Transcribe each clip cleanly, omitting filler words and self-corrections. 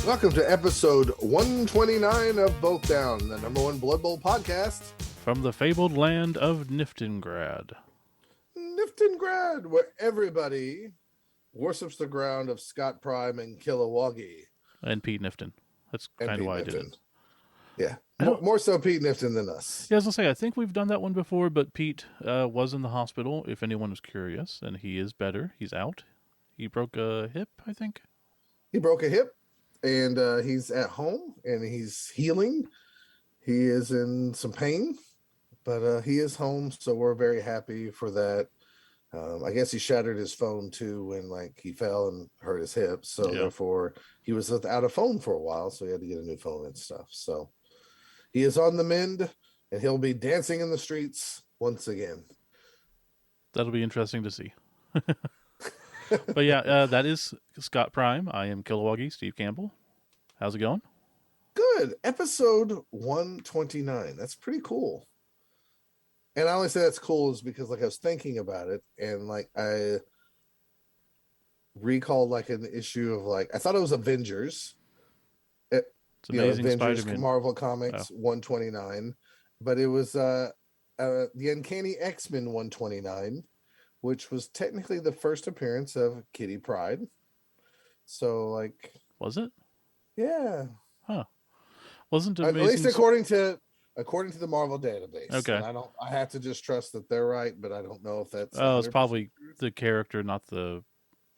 Welcome to episode 129 of Both Down, the number one Blood Bowl podcast. From the fabled land of Niftengrad. Niftengrad, where everybody worships the ground of Scott Prime and Kilowoggy. And Pete Nifton. That's kind of why I did it. Yeah, more so Pete Nifton than us. Yeah, I was going to say, I think we've done that one before, but Pete was in the hospital, if anyone was curious, and he is better. He's out. He broke a hip, I think. He broke a hip, and he's at home, and he's healing. He is in some pain, but he is home, so we're very happy for that. I guess he shattered his phone too when he fell and hurt his hip. So therefore he was without a phone for a while. So he had to get a new phone and stuff. So he is on the mend and he'll be dancing in the streets once again. That'll be interesting to see. But yeah, that is Scott Prime. I am Kilowoggy, Steve Campbell. How's it going? Good. Episode 129. That's pretty cool. And I only say that's cool is because I was thinking about it and I recalled an issue of I thought it was Avengers. It's Amazing Avengers Spider-Man. Marvel Comics 129, but it was the Uncanny X-Men 129, which was technically the first appearance of Kitty Pryde. So was it? Yeah. Huh. Wasn't Amazing... At least according to the Marvel database. Okay. And I have to just trust that they're right, but I don't know if that's... Oh, it's probably the character, not the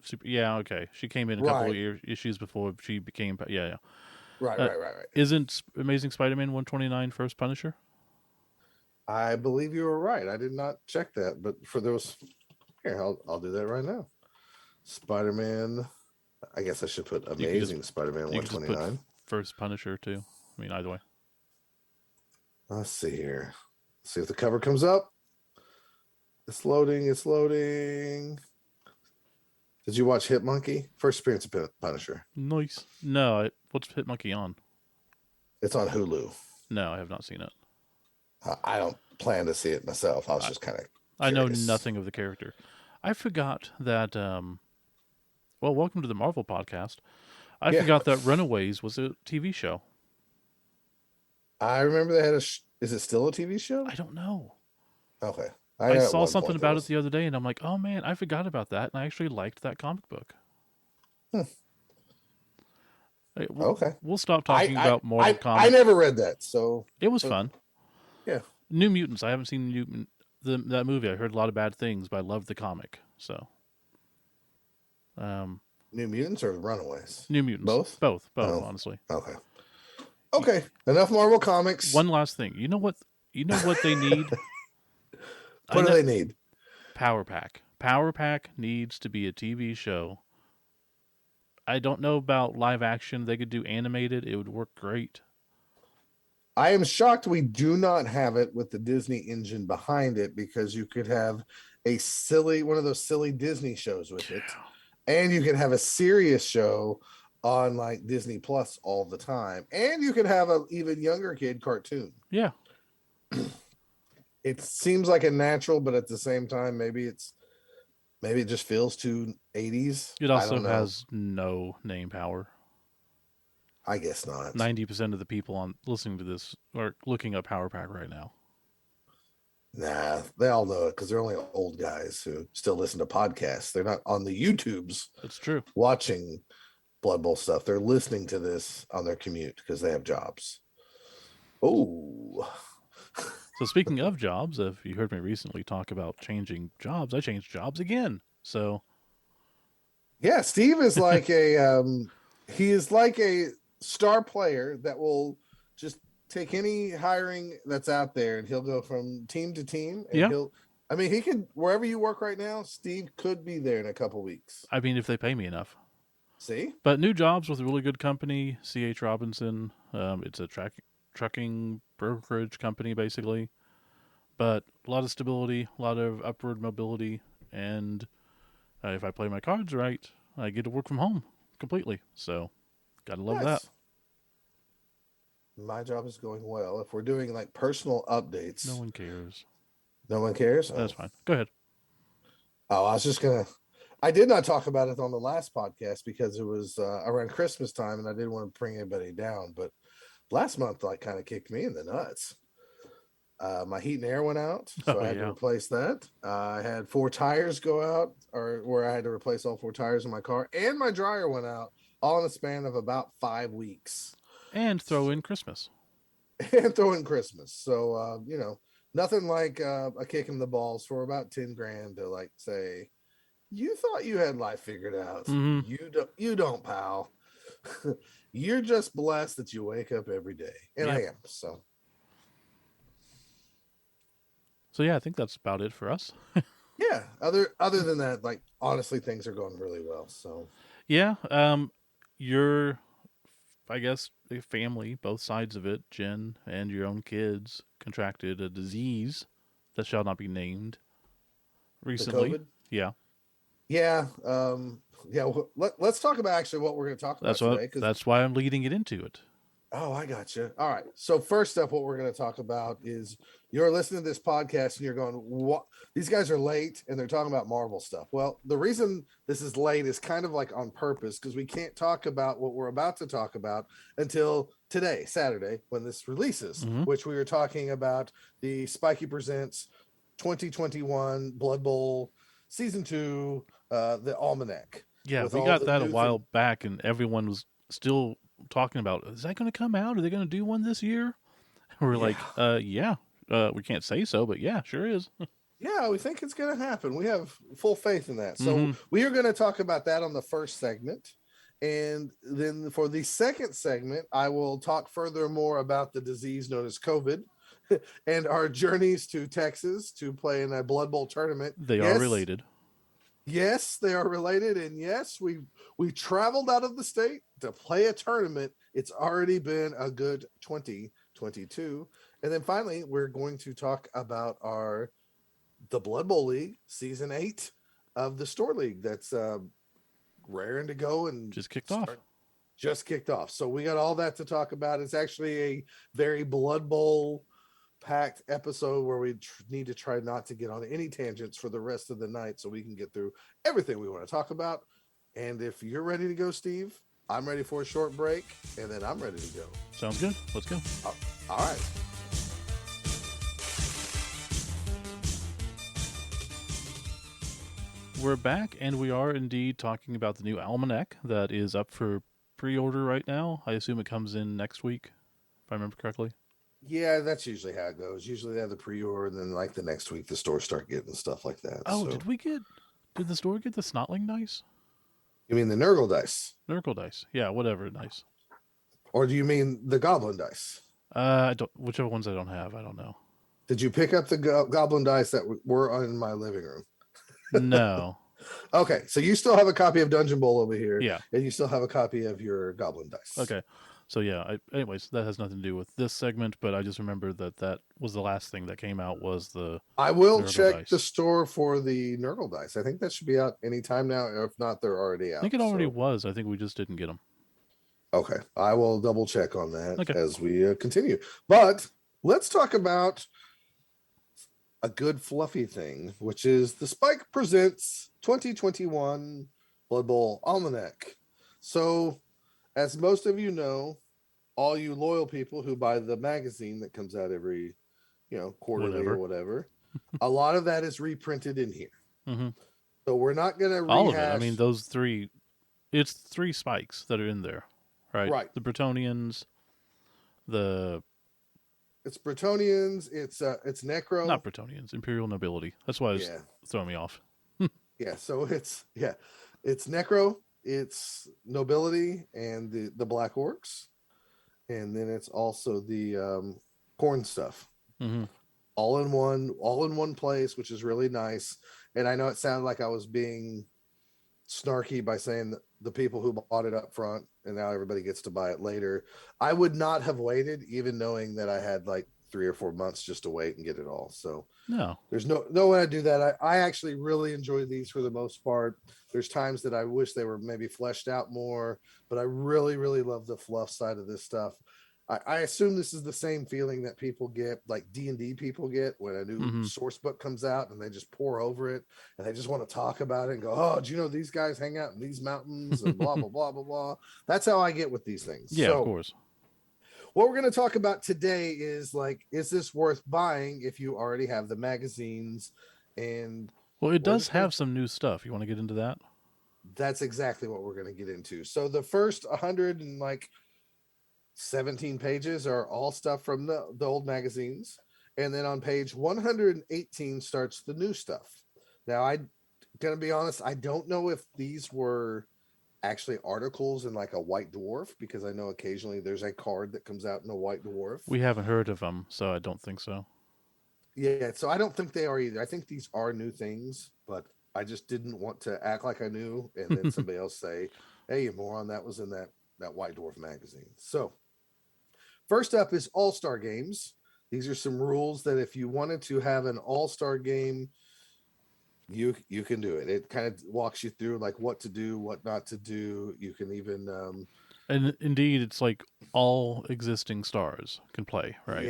super... Yeah, okay. She came in a couple of issues before she became... Yeah. Right. Isn't Amazing Spider-Man 129 first Punisher? I believe you were right. I did not check that, but for those... Here, I'll do that right now. Spider-Man... I guess I should put Amazing Spider-Man 129. First Punisher, too. I mean, either way. Let's see here. See if the cover comes up. It's loading. Did you watch Hit Monkey? First appearance of Punisher. Nice. No, what's Hit Monkey on? It's on Hulu. No, I have not seen it. I don't plan to see it myself. I was just kind of I know nothing of the character. I forgot that, welcome to the Marvel podcast. I forgot that Runaways was a TV show. I remember they had is it still a TV show? I don't know. Okay. I saw something about it the other day, and I'm like, oh, man, I forgot about that, and I actually liked that comic book. Hey, we'll stop talking about Marvel comics. I never read that, so... It was fun. Yeah. New Mutants. I haven't seen that movie. I heard a lot of bad things, but I loved the comic, so... New Mutants or Runaways? New Mutants. Both, honestly. Okay. Enough Marvel Comics. One last thing. You know what they need? What do they need? Power Pack. Power Pack needs to be a TV show. I don't know about live action. They could do animated. It would work great. I am shocked we do not have it with the Disney engine behind it, because you could have one of those silly Disney shows with it. And you could have a serious show on Disney Plus all the time. And you could have an even younger kid cartoon. Yeah. It seems like a natural, but at the same time, maybe it just feels too 80s. It also has no name power. I guess not. 90% of the people listening to this are looking up Power Pack right now. Nah, they all know it because they're only old guys who still listen to podcasts. They're not on the YouTubes. That's true. Watching Blood Bowl stuff. They're listening to this on their commute because they have jobs. Oh. So speaking of jobs, if you heard me recently talk about changing jobs, I changed jobs again. So. Yeah, Steve is he is like a star player that will just take any hiring that's out there and he'll go from team to team. And he could, wherever you work right now, Steve could be there in a couple weeks. I mean, if they pay me enough. See? But new jobs with a really good company, C.H. Robinson. It's a trucking brokerage company, basically. But a lot of stability, a lot of upward mobility, and if I play my cards right, I get to work from home completely. So, gotta love that. My job is going well. If we're doing personal updates. No one cares. No one cares? That's fine. Go ahead. Oh, I was just going to... I did not talk about it on the last podcast because it was around Christmas time, and I didn't want to bring anybody down. But last month, like, kind of kicked me in the nuts. My heat and air went out, so Oh I had to yeah. replace that. I had 4 tires go out, or where I had to replace all 4 tires in my car, and my dryer went out, all in the span of about 5 weeks. And throw in Christmas. And throw in Christmas. So nothing like a kick in the balls for about 10 grand to like say, you thought you had life figured out. Mm-hmm. You don't, pal. You're just blessed that you wake up every day. And I Yep. am. So So yeah, I think that's about it for us. yeah. Other than that, like honestly, things are going really well. So Yeah. Your, I guess, a family, both sides of it, Jen and your own kids, contracted a disease that shall not be named the recently. COVID. Yeah. Yeah. Yeah. Let's talk about actually what we're going to talk about That's what. today. Because That's why I'm leading it into it. oh, I got you. All right. So first up, what we're going to talk about is you're listening to this podcast and you're going, "What? These guys are late and they're talking about Marvel stuff." Well, the reason this is late is kind of like on purpose because we can't talk about what we're about to talk about until today, Saturday, when this releases. Mm-hmm. Which we were talking about the Spiky Presents 2021 Blood Bowl Season 2, the Almanac Yeah, with we all got the that a new while things. back, and everyone was still talking about, is that going to come out? Are they going to do one this year? We're Yeah. like, yeah. We can't say so, but yeah, sure is. Yeah, we think it's going to happen. We have full faith in that. So Mm-hmm. we are going to talk about that on the first segment. And then for the second segment, I will talk furthermore about the disease known as COVID and our journeys to Texas to play in a Blood Bowl tournament. They are Yes, related. yes, they are related. And yes, we traveled out of the state to play a tournament. It's already been a good 2022. And then finally, we're going to talk about our the Blood Bowl League, Season 8 of the Store League. That's raring to go and Just kicked off. start just kicked off. So we got all that to talk about. It's actually a very Blood Bowl packed episode where we need to try not to get on any tangents for the rest of the night so we can get through everything we want to talk about. And if you're ready to go, Steve, I'm ready for a short break, and then I'm ready to go. Sounds good. Let's go. All right. We're back, and we are indeed talking about the new Almanac that is up for pre-order right now. I assume it comes in next week, if I remember correctly. Yeah, that's usually how it goes. Usually they have the pre-order, and then like the next week the stores start getting stuff like that. Oh, So did the store get the Snotling dice? you mean the Nurgle dice, Nurgle dice. Yeah, whatever dice. or do you mean the Goblin dice? I don't. Whichever ones I don't have, I don't know. Did you pick up the Goblin dice that were in my living room? No. Okay, so you still have a copy of Dungeon Bowl over here, Yeah. and you still have a copy of your Goblin dice. Okay. So yeah. Anyways, that has nothing to do with this segment, but I just remember that was the last thing that came out was the I will Nurgle check dice. the store for the Nurgle dice. I think that should be out anytime now. If not, they're already out. I think it already So, was. I think we just didn't get them. okay, I will double check on that Okay. as we continue. But let's talk about a good fluffy thing, which is the Spike Presents 2021 Blood Bowl Almanac. So, as most of you know, all you loyal people who buy the magazine that comes out every, quarterly or whatever, a lot of that is reprinted in here. Mm-hmm. So we're not going to All of it. I mean, rehash. those three. It's 3 spikes that are in there, right? Right. The Bretonians, the It's Bretonians. It's Necro. not Bretonians, Imperial nobility. That's why it's Yeah. throwing me off. Yeah. So it's Necro. It's nobility and the Black Orcs, and then it's also the corn stuff. Mm-hmm. All in one place, which is really nice. And I know it sounded like I was being snarky by saying that the people who bought it up front and now everybody gets to buy it later. I would not have waited, even knowing that I had like 3 or 4 months just to wait and get it all. So No. there's no way I do that. I actually really enjoy these for the most part. There's times that I wish they were maybe fleshed out more, but I really, really love the fluff side of this stuff. I assume this is the same feeling that people get, like D&D people get when a new Hmm. source book comes out and they just pour over it and they just want to talk about it and go, oh, do you know these guys hang out in these mountains and blah blah blah blah blah. That's how I get with these things. Yeah, of So course. what we're going to talk about today is like, is this worth buying if you already have the magazines? And Well, it we're does just going have to, some new stuff. You want to get into that? that's exactly what we're going to get into. So the first 100 and like 17 pages are all stuff from the old magazines. And then on page 118 starts the new stuff. Now, I'm going to be honest, I don't know if these were actually articles in like a white dwarf, because I know occasionally there's a card that comes out in a white dwarf. We haven't heard of them, so I don't think so. Yeah, so I don't think they are either. I think these are new things, but I just didn't want to act like I knew and then somebody else say, hey, you moron, that was in that white dwarf magazine. So first up is all-star games. These are some rules that if you wanted to have an all-star game, you can do it. It kind of walks you through like what to do, what not to do. You can even And indeed, it's like all existing stars can play, right?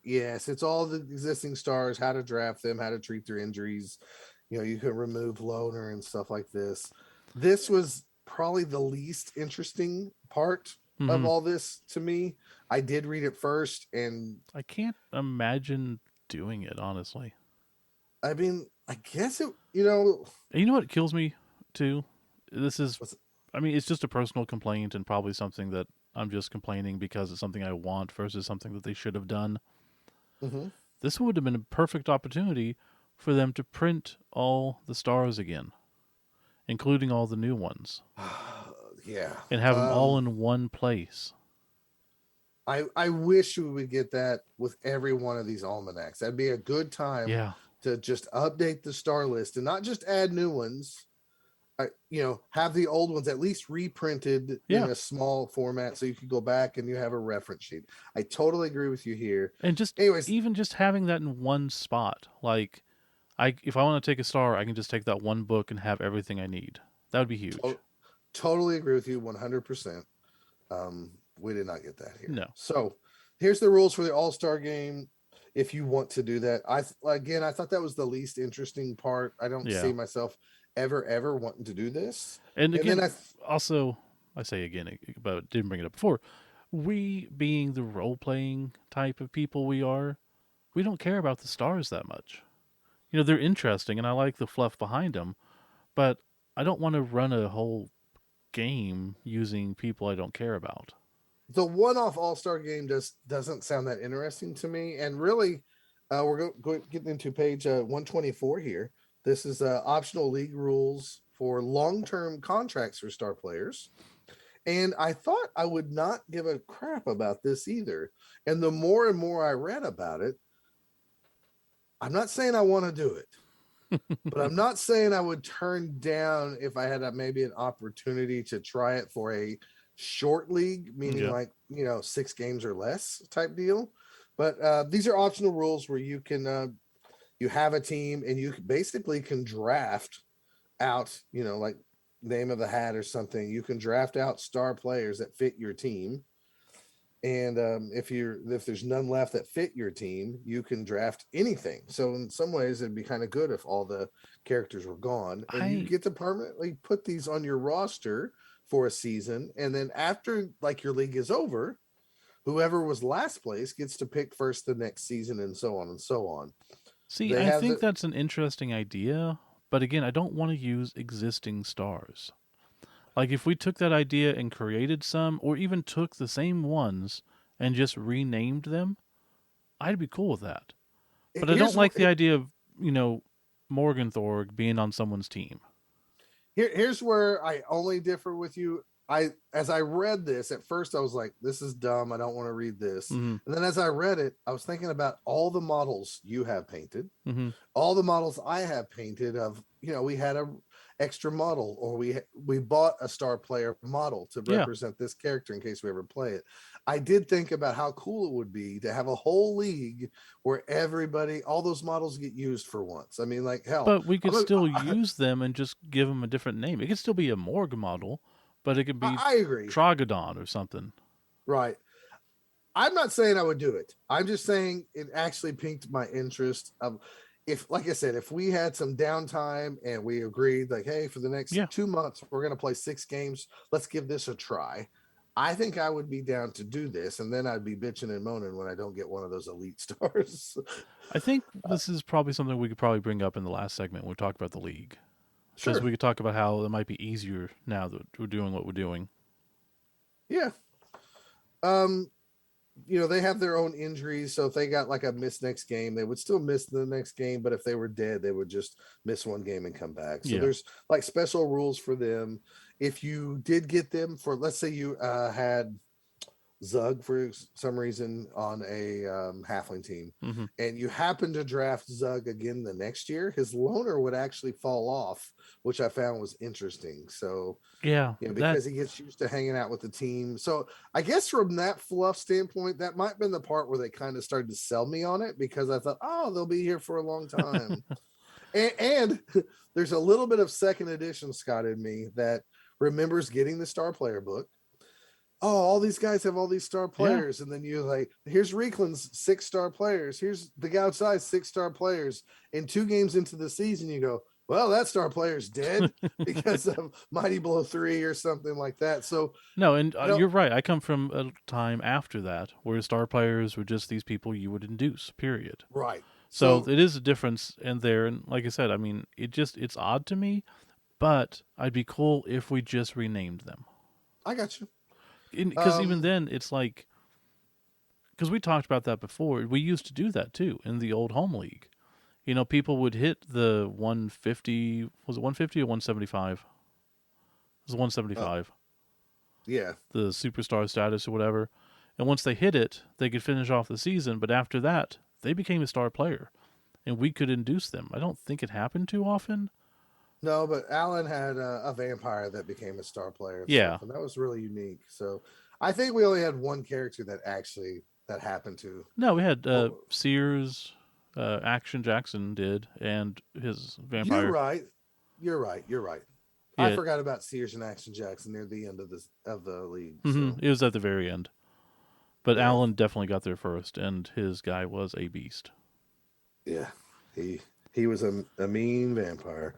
yes, it's all the existing stars, how to draft them, how to treat their injuries. You know, you can remove loner and stuff like this. This was probably the least interesting part of Hmm. all this to me. I did read it first, and I can't imagine doing it, honestly. I mean, I guess it, you know, And you know what kills me, too? This is, was, I mean, it's just a personal complaint and probably something that I'm just complaining because it's something I want versus something that they should have done. mhm. This would have been a perfect opportunity for them to print all the stars again, including all the new ones, Yeah. and have them all in one place. I wish we would get that with every one of these almanacs. That'd be a good time Yeah, to just update the star list and not just add new ones. Have the old ones at least reprinted in yeah. a small format so you can go back and you have a reference sheet. I totally agree with you here. And just Anyways, even just having that in one spot, like I if I want to take a star, I can just take that one book and have everything I need. That would be huge. to- totally agree with you 100%. We did not get that here. No. So here's the rules for the All Star game. If you want to do that, I thought that was the least interesting part. I don't Yeah. see myself ever wanting to do this. And And then again, also I say again, but didn't bring it up before. We being the role playing type of people we are, we don't care about the stars that much. You know, they're interesting and I like the fluff behind them, but I don't want to run a whole game using people I don't care about. the one-off All-Star game doesn't sound that interesting to me. And really, getting into page 124 here. This is optional league rules for long-term contracts for star players. And I thought I would not give a crap about this either. And the more and more I read about it, I'm not saying I want to do it, but I'm not saying I would turn down if I had maybe an opportunity to try it for a short league, meaning Yeah. like, 6 games or less type deal. But these are optional rules where you have a team and you basically can draft out, like name of the hat or something. You can draft out star players that fit your team. And if there's none left that fit your team, you can draft anything. So in some ways, it'd be kind of good if all the characters were gone, and you I get to permanently put these on your roster for a season. And then after like your league is over, whoever was last place gets to pick first the next season, and so on and so on. see, They I have think the that's an interesting idea, but again, I don't want to use existing stars. Like if we took that idea and created some, or even took the same ones and just renamed them, I'd be cool with that. But I don't here's like the idea of, you know, Morgenthorg being on someone's team. here's where I only differ with you. As I read this at first, I was like, "This is dumb. I don't want to read this." Mm-hmm. And then as I read it, I was thinking about all the models you have painted, Mm-hmm. all the models I have painted. Of we had a extra model, or we bought a star player model to Yeah. represent this character in case we ever play it. I did think about how cool it would be to have a whole league where all those models get used for once. I mean, like hell, But we could I'm a, still use them and just give them a different name. It could still be a Morg model, but it could be I agree. Trogodon or something. Right. I'm not saying I would do it. I'm just saying it actually piqued my interest of if, like I said, if we had some downtime and we agreed, like, hey, for the next Yeah, 2 months, we're going to play 6 games. Let's give this a try. I think I would be down to do this, and then I'd be bitching and moaning when I don't get one of those elite stars. I think this is probably something we could probably bring up in the last segment when we talk about the league, because Sure. we could talk about how it might be easier now that we're doing what we're doing. Yeah. Um, they have their own injuries. So if they got like a miss next game, they would still miss the next game. But if they were dead, they would just miss one game and come back. So Yeah. there's like special rules for them. If you did get them for, let's say you had Zug for some reason on a halfling team, Hmm. and you happen to draft Zug again the next year, his loner would actually fall off, which I found was interesting. So Yeah, that because he gets used to hanging out with the team. So I guess from that fluff standpoint, that might have been the part where they kind of started to sell me on it because I thought, oh, they'll be here for a long time. and there's a little bit of second edition Scott in me that remembers getting the Star Player book. Oh, all these guys have all these star yeah. players. And then you're like, here's Reekland's 6-star players. Here's the guy outside 6-star players. And 2 games into the season, you go, well, that star player's dead because of Mighty Blow 3 or something like that. So No, and I don't, you're right. I come from a time after that where star players were just these people you would induce. Period. right. So So it is a difference in there, and like I said, I mean, it's odd to me, but I'd be cool if we just renamed them. I got you. Because even Um, then, it's like because we talked about that before. We used to do that too in the old home league. You know, people would hit the 150. Was it 150 or 175? It was uh, 175. yeah. The superstar status or whatever. And once they hit it, they could finish off the season. But after that, they became a star player, and we could induce them. I don't think it happened too often. No, but Alan had a vampire that became a star player and Yeah. stuff, and that was really unique. So I think we only had one character that actually that happened to. No, we had Oh, Sears, Action Jackson did, and his you're vampire. right. You're right. You're right. I Yeah, forgot about Sears and Action Jackson near the end of the league. So it was at the very end. But yeah, Allen definitely got there first, and his guy was a beast. yeah, he he was a mean vampire.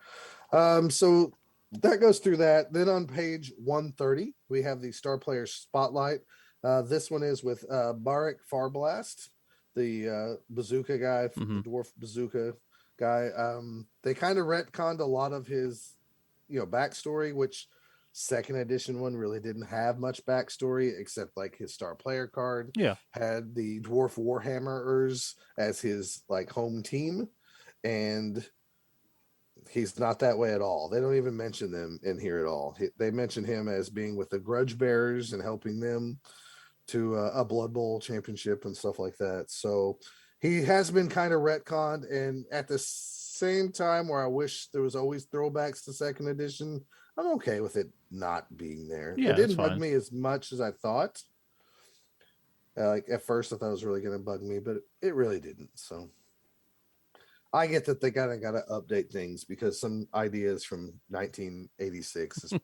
So that goes through that. Then on page 130, we have the star player spotlight. This one is with Barak Farblast, the bazooka guy, the Hmm. dwarf bazooka guy. They kind of retconned a lot of his, backstory, which second edition one really didn't have much backstory except like his star player card Yeah, had the dwarf warhammerers as his like home team, and he's not that way at all. They don't even mention them in here at all. They mention him as being with the Grudge Bearers and helping them to a Blood Bowl championship and stuff like that. So he has been kind of retconned, and at the same time, where I wish there was always throwbacks to second edition, I'm okay with it not being there. It yeah, that's didn't bug fine. me as much as I thought. Like at first, I thought it was really going to bug me, but it really didn't. So I get that they got to update things because some ideas from 1986 is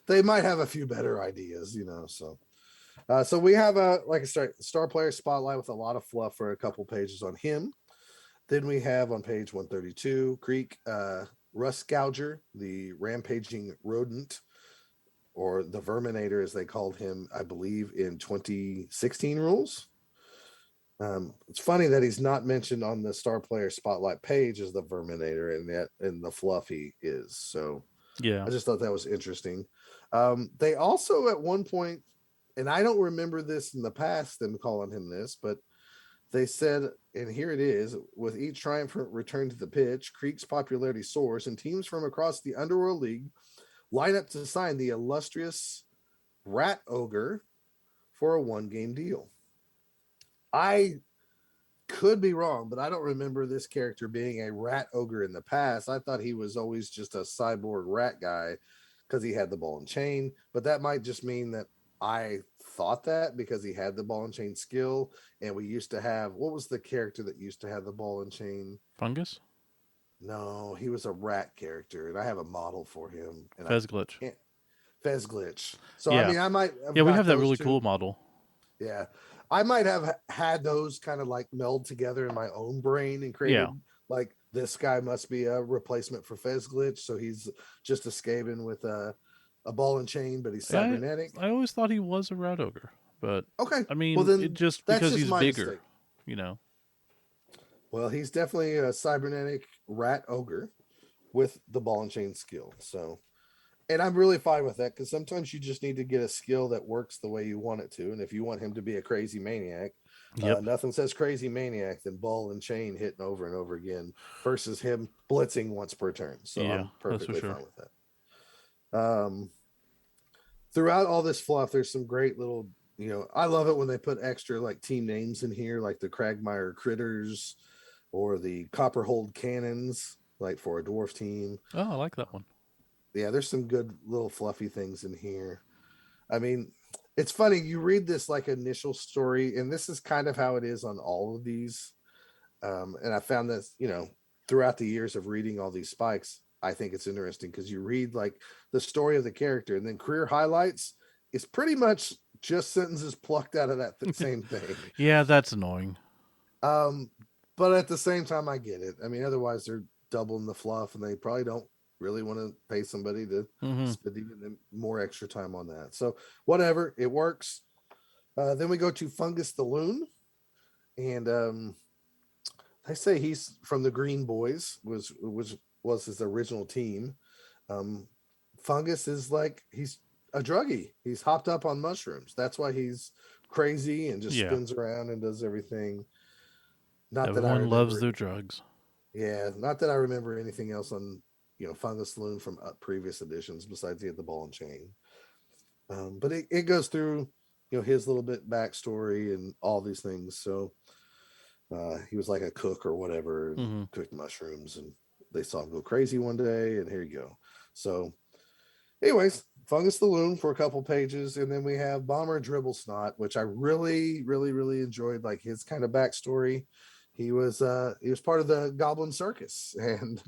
they might have a few better ideas. So we have a like a star player spotlight with a lot of fluff for a couple pages on him. Then we have on page 132 Creek Rust Gouger, the rampaging rodent, or the Verminator as they called him, I believe, in 2016 rules. It's funny that he's not mentioned on the star player spotlight page as the Verminator, and yet in the fluff he is. So Yeah. I just thought that was interesting. They also at one point, and I don't remember this in the past, them calling him this, but they said, and here it is: with each triumphant return to the pitch, Creek's popularity soars, and teams from across the Underworld League line up to sign the illustrious Rat Ogre for a one-game deal. I could be wrong, but I don't remember this character being a rat ogre in the past. I thought he was always just a cyborg rat guy because he had the ball and chain, but that might just mean that I thought that because he had the ball and chain skill. And we used to have, what was the character that used to have the ball and chain? Fungus? No, he was a rat character, and I have a model for him, and I Fez glitch. can't. Fez glitch. So I Yeah. mean, I might have Yeah, we got have that those really two. cool model. Yeah. I might have had those kind of like meld together in my own brain and Yeah. created like this guy must be a replacement for Fez Glitch, so he's just escaping with a ball and chain, but he's I cybernetic. I always thought he was a rat ogre, but Okay, I well mean, it then just that's because just he's my bigger, mistake. you know. Well, he's definitely a cybernetic rat ogre with the ball and chain skill. So, and I'm really fine with that because sometimes you just need to get a skill that works the way you want it to. And if you want him to be a crazy maniac, Yep. nothing says crazy maniac than ball and chain hitting over and over again versus him blitzing once per turn. So Yeah, I'm that's for perfectly sure. fine with that. Throughout all this fluff, there's some great little, I love it when they put extra like team names in here, like the Cragmire Critters or the Copperhold Cannons, like for a dwarf team. Oh, I like that one. Yeah, there's some good little fluffy things in here. I mean, it's funny, you read this like initial story, and this is kind of how it is on all of these. And I found this, throughout the years of reading all these spikes, I think it's interesting because you read like the story of the character, and then career highlights is pretty much just sentences plucked out of that same thing. Yeah, that's annoying. Um, but at the same time, I get it. I mean, otherwise they're doubling the fluff, and they probably don't really want to pay somebody to Hmm. spend even more extra time on that. So whatever, it works. Then we go to Fungus the Loon, and they say he's from the Green Boys, was his original team. Um, Fungus is like he's a druggie. He's hopped up on mushrooms. That's why he's crazy and just Yeah. spins around and does everything. Not that I Everyone loves remember. their drugs. Yeah, not that I remember anything else on Fungus Loon from previous editions besides he had the ball and chain. But it goes through his little bit backstory and all these things. So he was like a cook or whatever and Hmm. cooked mushrooms, and they saw him go crazy one day, and here you go. So, anyways, Fungus the Loon for a couple pages, and then we have Bomber Dribble Snot, which I really, really, really enjoyed, like his kind of backstory. He was part of the Goblin Circus, and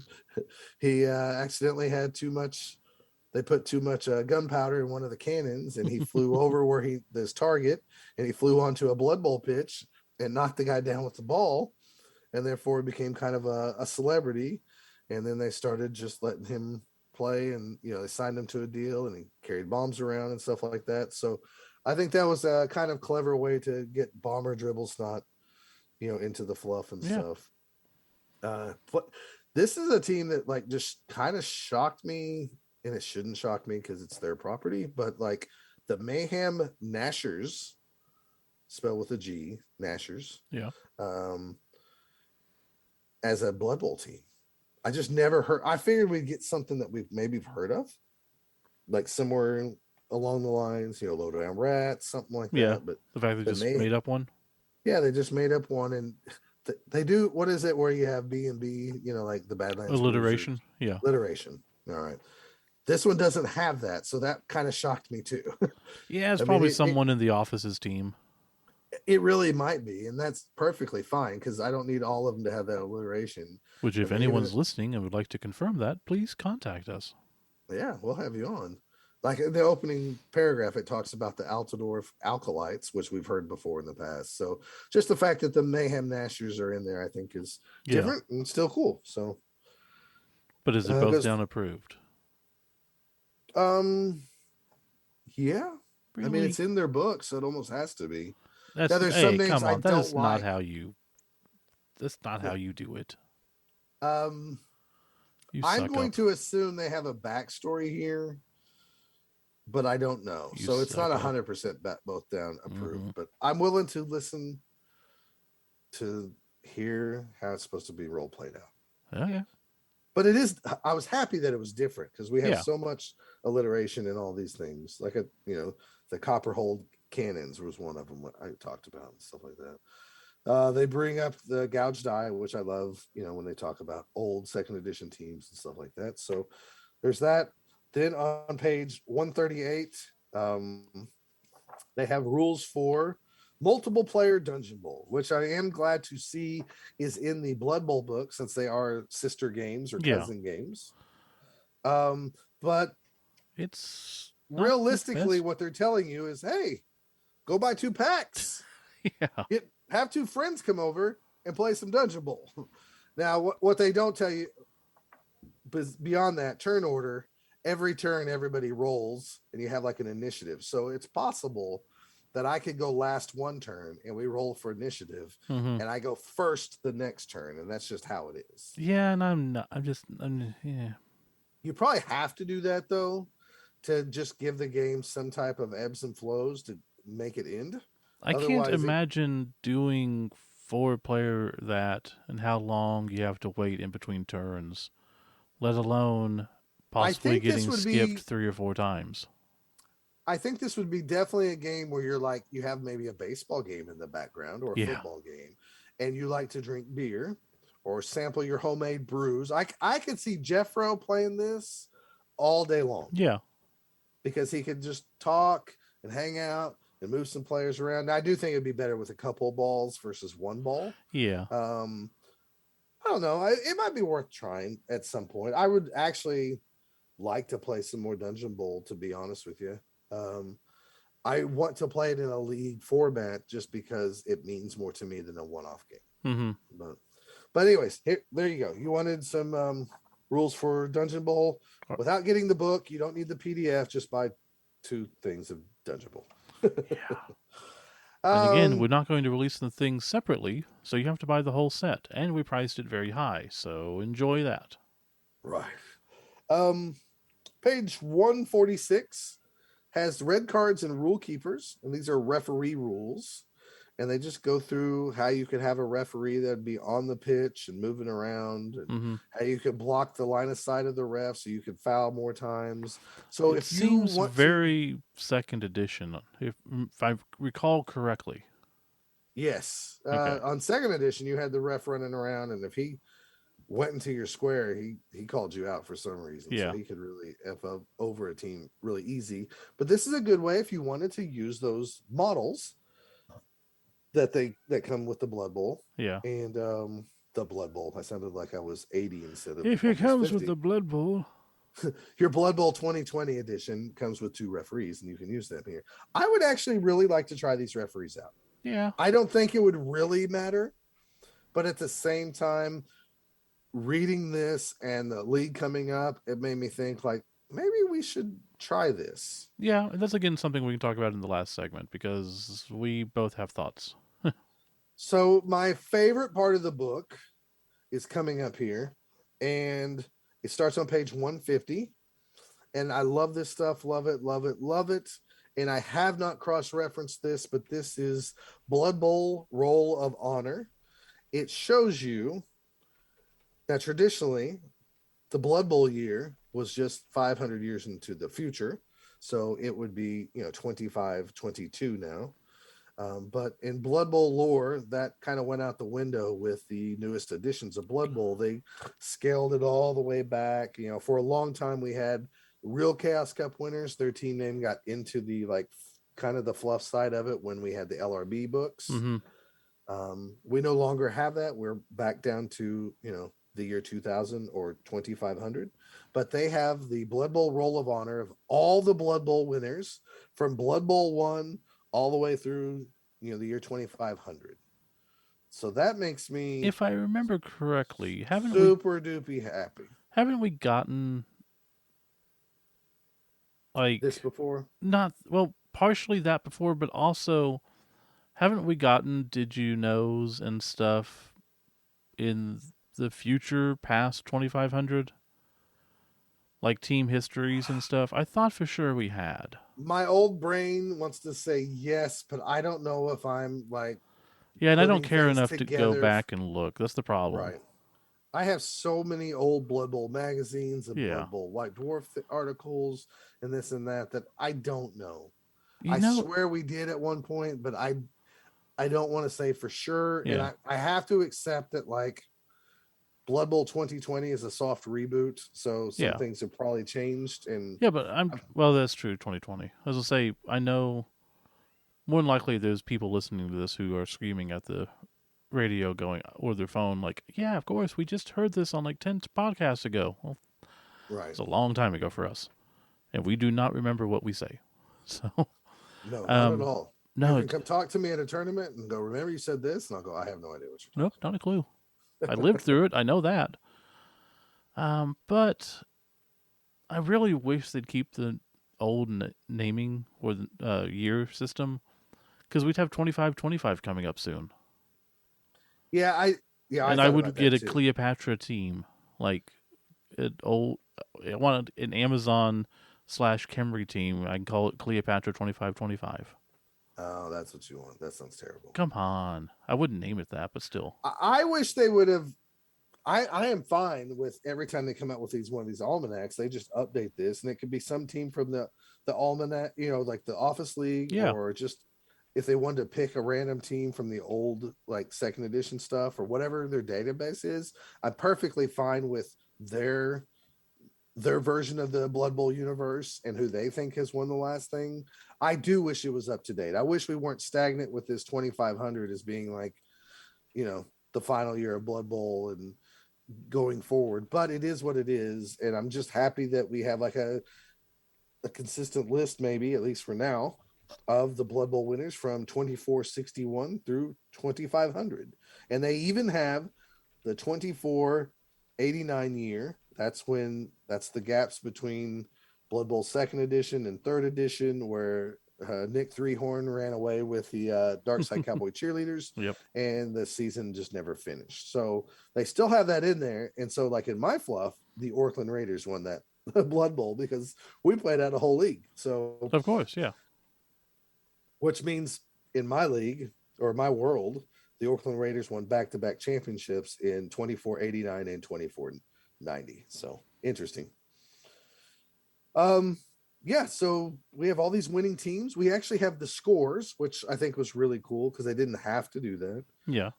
he accidentally had too much. They put too much gunpowder in one of the cannons, and he flew over where his target, and he flew onto a Blood Bowl pitch and knocked the guy down with the ball, and therefore became kind of a celebrity. And then they started just letting him play, and they signed him to a deal, and he carried bombs around and stuff like that. So I think that was a kind of clever way to get Bomber Dribble Snot, into the fluff and Yeah. stuff. But this is a team that like just kind of shocked me, and it shouldn't shock me because it's their property. But like the Mayhem Nashers, spelled with a G, Nashers, Yeah. um, as a Blood Bowl team. I just never heard. I figured we'd get something that we've maybe heard of, like somewhere along the lines, Low Down Rats, something like Yeah. that. But The fact they the just May, made up one. yeah, they just made up one, and they do. What is it where you have B and B? Like the Badlands Cruisers, Alliteration. Yeah. alliteration. All right, this one doesn't have that, so that kind of shocked me too. Yeah, it's I mean, probably it, it someone in the office's team. it really might be, and that's perfectly fine because I don't need all of them to have that alliteration. Which, I if mean, even anyone's listening and would like to confirm that, please contact us. yeah, we'll have you on. Like in the opening paragraph, it talks about the Altadorf alkalites, which we've heard before in the past. So just the fact that the Mayhem Nashers are in there, I think, is Yeah. different and still cool. So But is it both goes, down approved? um, yeah. I mean, Really? it's in their book, so it almost has to be. Now, That's there's some hey, names come I on. That don't is not like. how you. That's not how you do it. Um, You I'm suck going up. to assume they have a backstory here, but I don't know. You So it's not suck up. 100% both down approved, Hmm. but I'm willing to listen to hear how it's supposed to be role played out. Oh yeah. But it is, I was happy that it was different because we have Yeah. so much alliteration in all these things. Like, the Copperhold cannons was one of them I talked about and stuff like that. They bring up the gouged eye, which I love, when they talk about old second edition teams and stuff like that. So there's that. Then on page 138, they have rules for multiple player Dungeon Bowl, which I am glad to see is in the Blood Bowl book since they are sister games or Yeah. cousin games. But It's not the realistically, best. what they're telling you is, hey, go buy 2 packs. Yeah. Have two friends come over and play some Dungeon Bowl. Now, what they don't tell you beyond that turn order, every turn everybody rolls and you have like an initiative. So it's possible that I could go last one turn and we roll for initiative Hmm. and I go first the next turn. And that's just how it is. Yeah, and I'm not. Yeah. You probably have to do that though to just give the game some type of ebbs and flows to make it end. I can't Otherwise, imagine doing four-player that and how long you have to wait in between turns, let alone I possibly think this getting would skipped be 3 or 4 times. I think this would be definitely a game where you're like you have maybe a baseball game in the background or a Yeah. football game, and you like to drink beer or sample your homemade brews. I could see Jeffro playing this all day long Yeah. because he could just talk and hang out and move some players around. Now, I do think it'd be better with a couple balls versus one ball. Yeah. Um, I don't know. It might be worth trying at some point. I would actually like to play some more Dungeon Bowl, to be honest with you. Um, I want to play it in a league format just because it means more to me than a one-off game. Hmm. But anyways, there you go. You wanted some rules for Dungeon Bowl without getting the book. You don't need the PDF. Just buy two things of Dungeon Bowl. Yeah. And again, we're um, not going to release the things separately, so you have to buy the whole set. And we priced it very high, so enjoy that. right. Um, Page 146 has red cards and rule keepers, and these are referee rules. And they just go through how you could have a referee that'd be on the pitch and moving around, and Hmm. how you could block the line of sight of the ref so you could foul more times. So It if you seems want to, very second edition, if I recall correctly. yes, Okay. on second edition you had the ref running around, and if he went into your square, he called you out for some reason, so Yeah. he could really f up over a team really easy. But this is a good way if you wanted to use those models that come with the Blood Bowl Yeah. and the Blood Bowl. I sounded like I was 80 instead of If it almost comes with 50. the Blood Bowl. Your Blood Bowl 2020 edition comes with two referees, and you can use them here. I would actually really like to try these referees out. Yeah. I don't think it would really matter, but at the same time, reading this and the league coming up, it made me think like maybe we should try this. Yeah, and that's again something we can talk about in the last segment because we both have thoughts. So my favorite part of the book is coming up here, and it starts on page 150. And I love this stuff. Love it, love it, love it. And I have not cross referenced this, but this is Blood Bowl Roll of Honor. It shows you that traditionally the Blood Bowl year was just 500 years into the future. So it would be, 25, 22 now. But in Blood Bowl lore, that kind of went out the window with the newest editions of Blood Bowl. They scaled it all the way back. For a long time, we had real Chaos Cup winners. Their team name got into the kind of the fluff side of it when we had the LRB books. Mm-hmm. We no longer have that. We're back down to, the year 2000 or 2500. But they have the Blood Bowl Roll of Honor of all the Blood Bowl winners from Blood Bowl 1 all the way through, the year 2500. So that makes me If I remember correctly, super duper happy. haven't we gotten This like before? not well partially that before, but also haven't we gotten did you knows and stuff in the future past 2500? Like team histories and stuff. I thought for sure we had. My old brain wants to say yes, but I don't know if I'm like Yeah, and I don't putting care things enough to go together. back and look. That's the problem. Right. I have so many old Blood Bowl magazines and Yeah. Blood Bowl White Dwarf articles and this and that I don't know. You I know, swear we did at one point, but I don't want to say for sure. And yeah. I have to accept that like Blood Bowl 2020 is a soft reboot, so some Yeah. things have probably changed. And Yeah, but well, that's true, 2020. As I say, I know more than likely there's people listening to this who are screaming at the radio going or their phone like, "Yeah, of course, we just heard this on like 10 podcasts ago." Well, right, it's a long time ago for us, and we do not remember what we say. So, no, not at um all. No, You can come talk to me at a tournament and go, remember you said this? And I'll go, I have no idea what you're nope, talking not a clue. I lived through it. I know that. But I really wish they'd keep the old naming or the year system because we'd have 25-25 coming up soon. Yeah, I And I thought would about get that a too. Cleopatra team. Like, an old. I wanted an Amazon / Camry team. I can call it Cleopatra 25-25. Oh, that's what you want. That sounds terrible. Come on. I wouldn't name it that, but still. I wish they would have. I am fine with every time they come out with one of these almanacs, they just update this, and it could be some team from the almanac, like the Office League, Yeah. or just if they wanted to pick a random team from the old like second edition stuff or whatever their database is. I'm perfectly fine with their their version of the Blood Bowl universe and who they think has won the last thing. I do wish it was up to date. I wish we weren't stagnant with this 2500 as being like, the final year of Blood Bowl and going forward, but it is what it is. And I'm just happy that we have like a consistent list, maybe at least for now, of the Blood Bowl winners from 2461 through 2500. And they even have the 2489 year. That's the gaps between Blood Bowl second edition and third edition, where Nick Threehorn ran away with the Dark Side Cowboy cheerleaders, Yep. and the season just never finished. So they still have that in there. And so, like in my fluff, the Oakland Raiders won that Blood Bowl because we played out a whole league. So, Of course, yeah. which means in my league or my world, the Oakland Raiders won back-to-back championships in 2489 and 2490. So interesting. Um, yeah, so we have all these winning teams. We actually have the scores, which I think was really cool because they didn't have to do that. Yeah.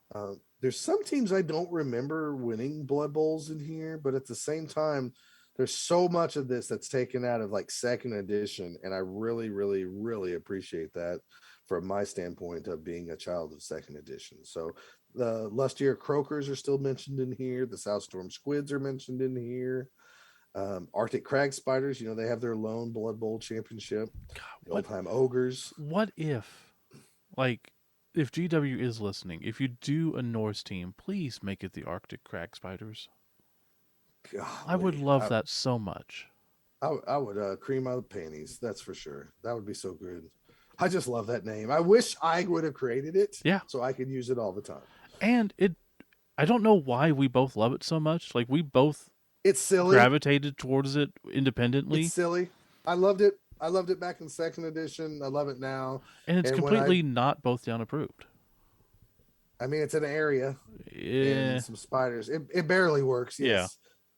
There's some teams I don't remember winning Blood Bowls in here, but at the same time, there's so much of this that's taken out of like second edition, and I really, really, really appreciate that from my standpoint of being a child of second edition. So the Lustier Croakers are still mentioned in here. The South Storm Squids are mentioned in here. Arctic Crag Spiders, they have their lone Blood Bowl championship. God, The Old Time Ogres. what if, like, if GW is listening, if you do a Norse team, please make it the Arctic Crag Spiders. I would Golly, love that so much. I would cream my panties. That's for sure. That would be so good. I just love that name. I wish I would have created it Yeah. so I could use it all the time. And I don't know why we both love it so much. Like, we both It's silly. gravitated towards it It's independently, silly. I loved it. I loved it back in second edition. I love it now. and it's And when completely not both down approved. I mean, it's an area and Yeah. some spiders. It barely works. Yeah.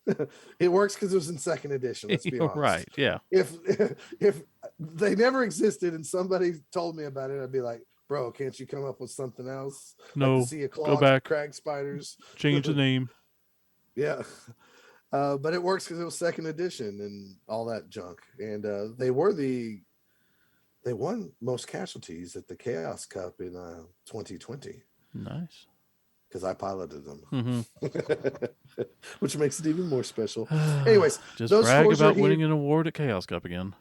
Yes, it works because it was in second edition. Let's be You're right. honest. Yeah. If if they never existed and somebody told me about it, I'd be like, bro, can't you come up with something else? Like the No. Sea of Go Claw back. Crag Spiders. Change the name. Yeah. But it works because it was second edition and all that junk. And they won most casualties at the Chaos Cup in 2020 Nice. because I piloted them, Mm-hmm. which makes it even more special. Anyways, Just those brag scores are about here. winning an award at Chaos Cup again.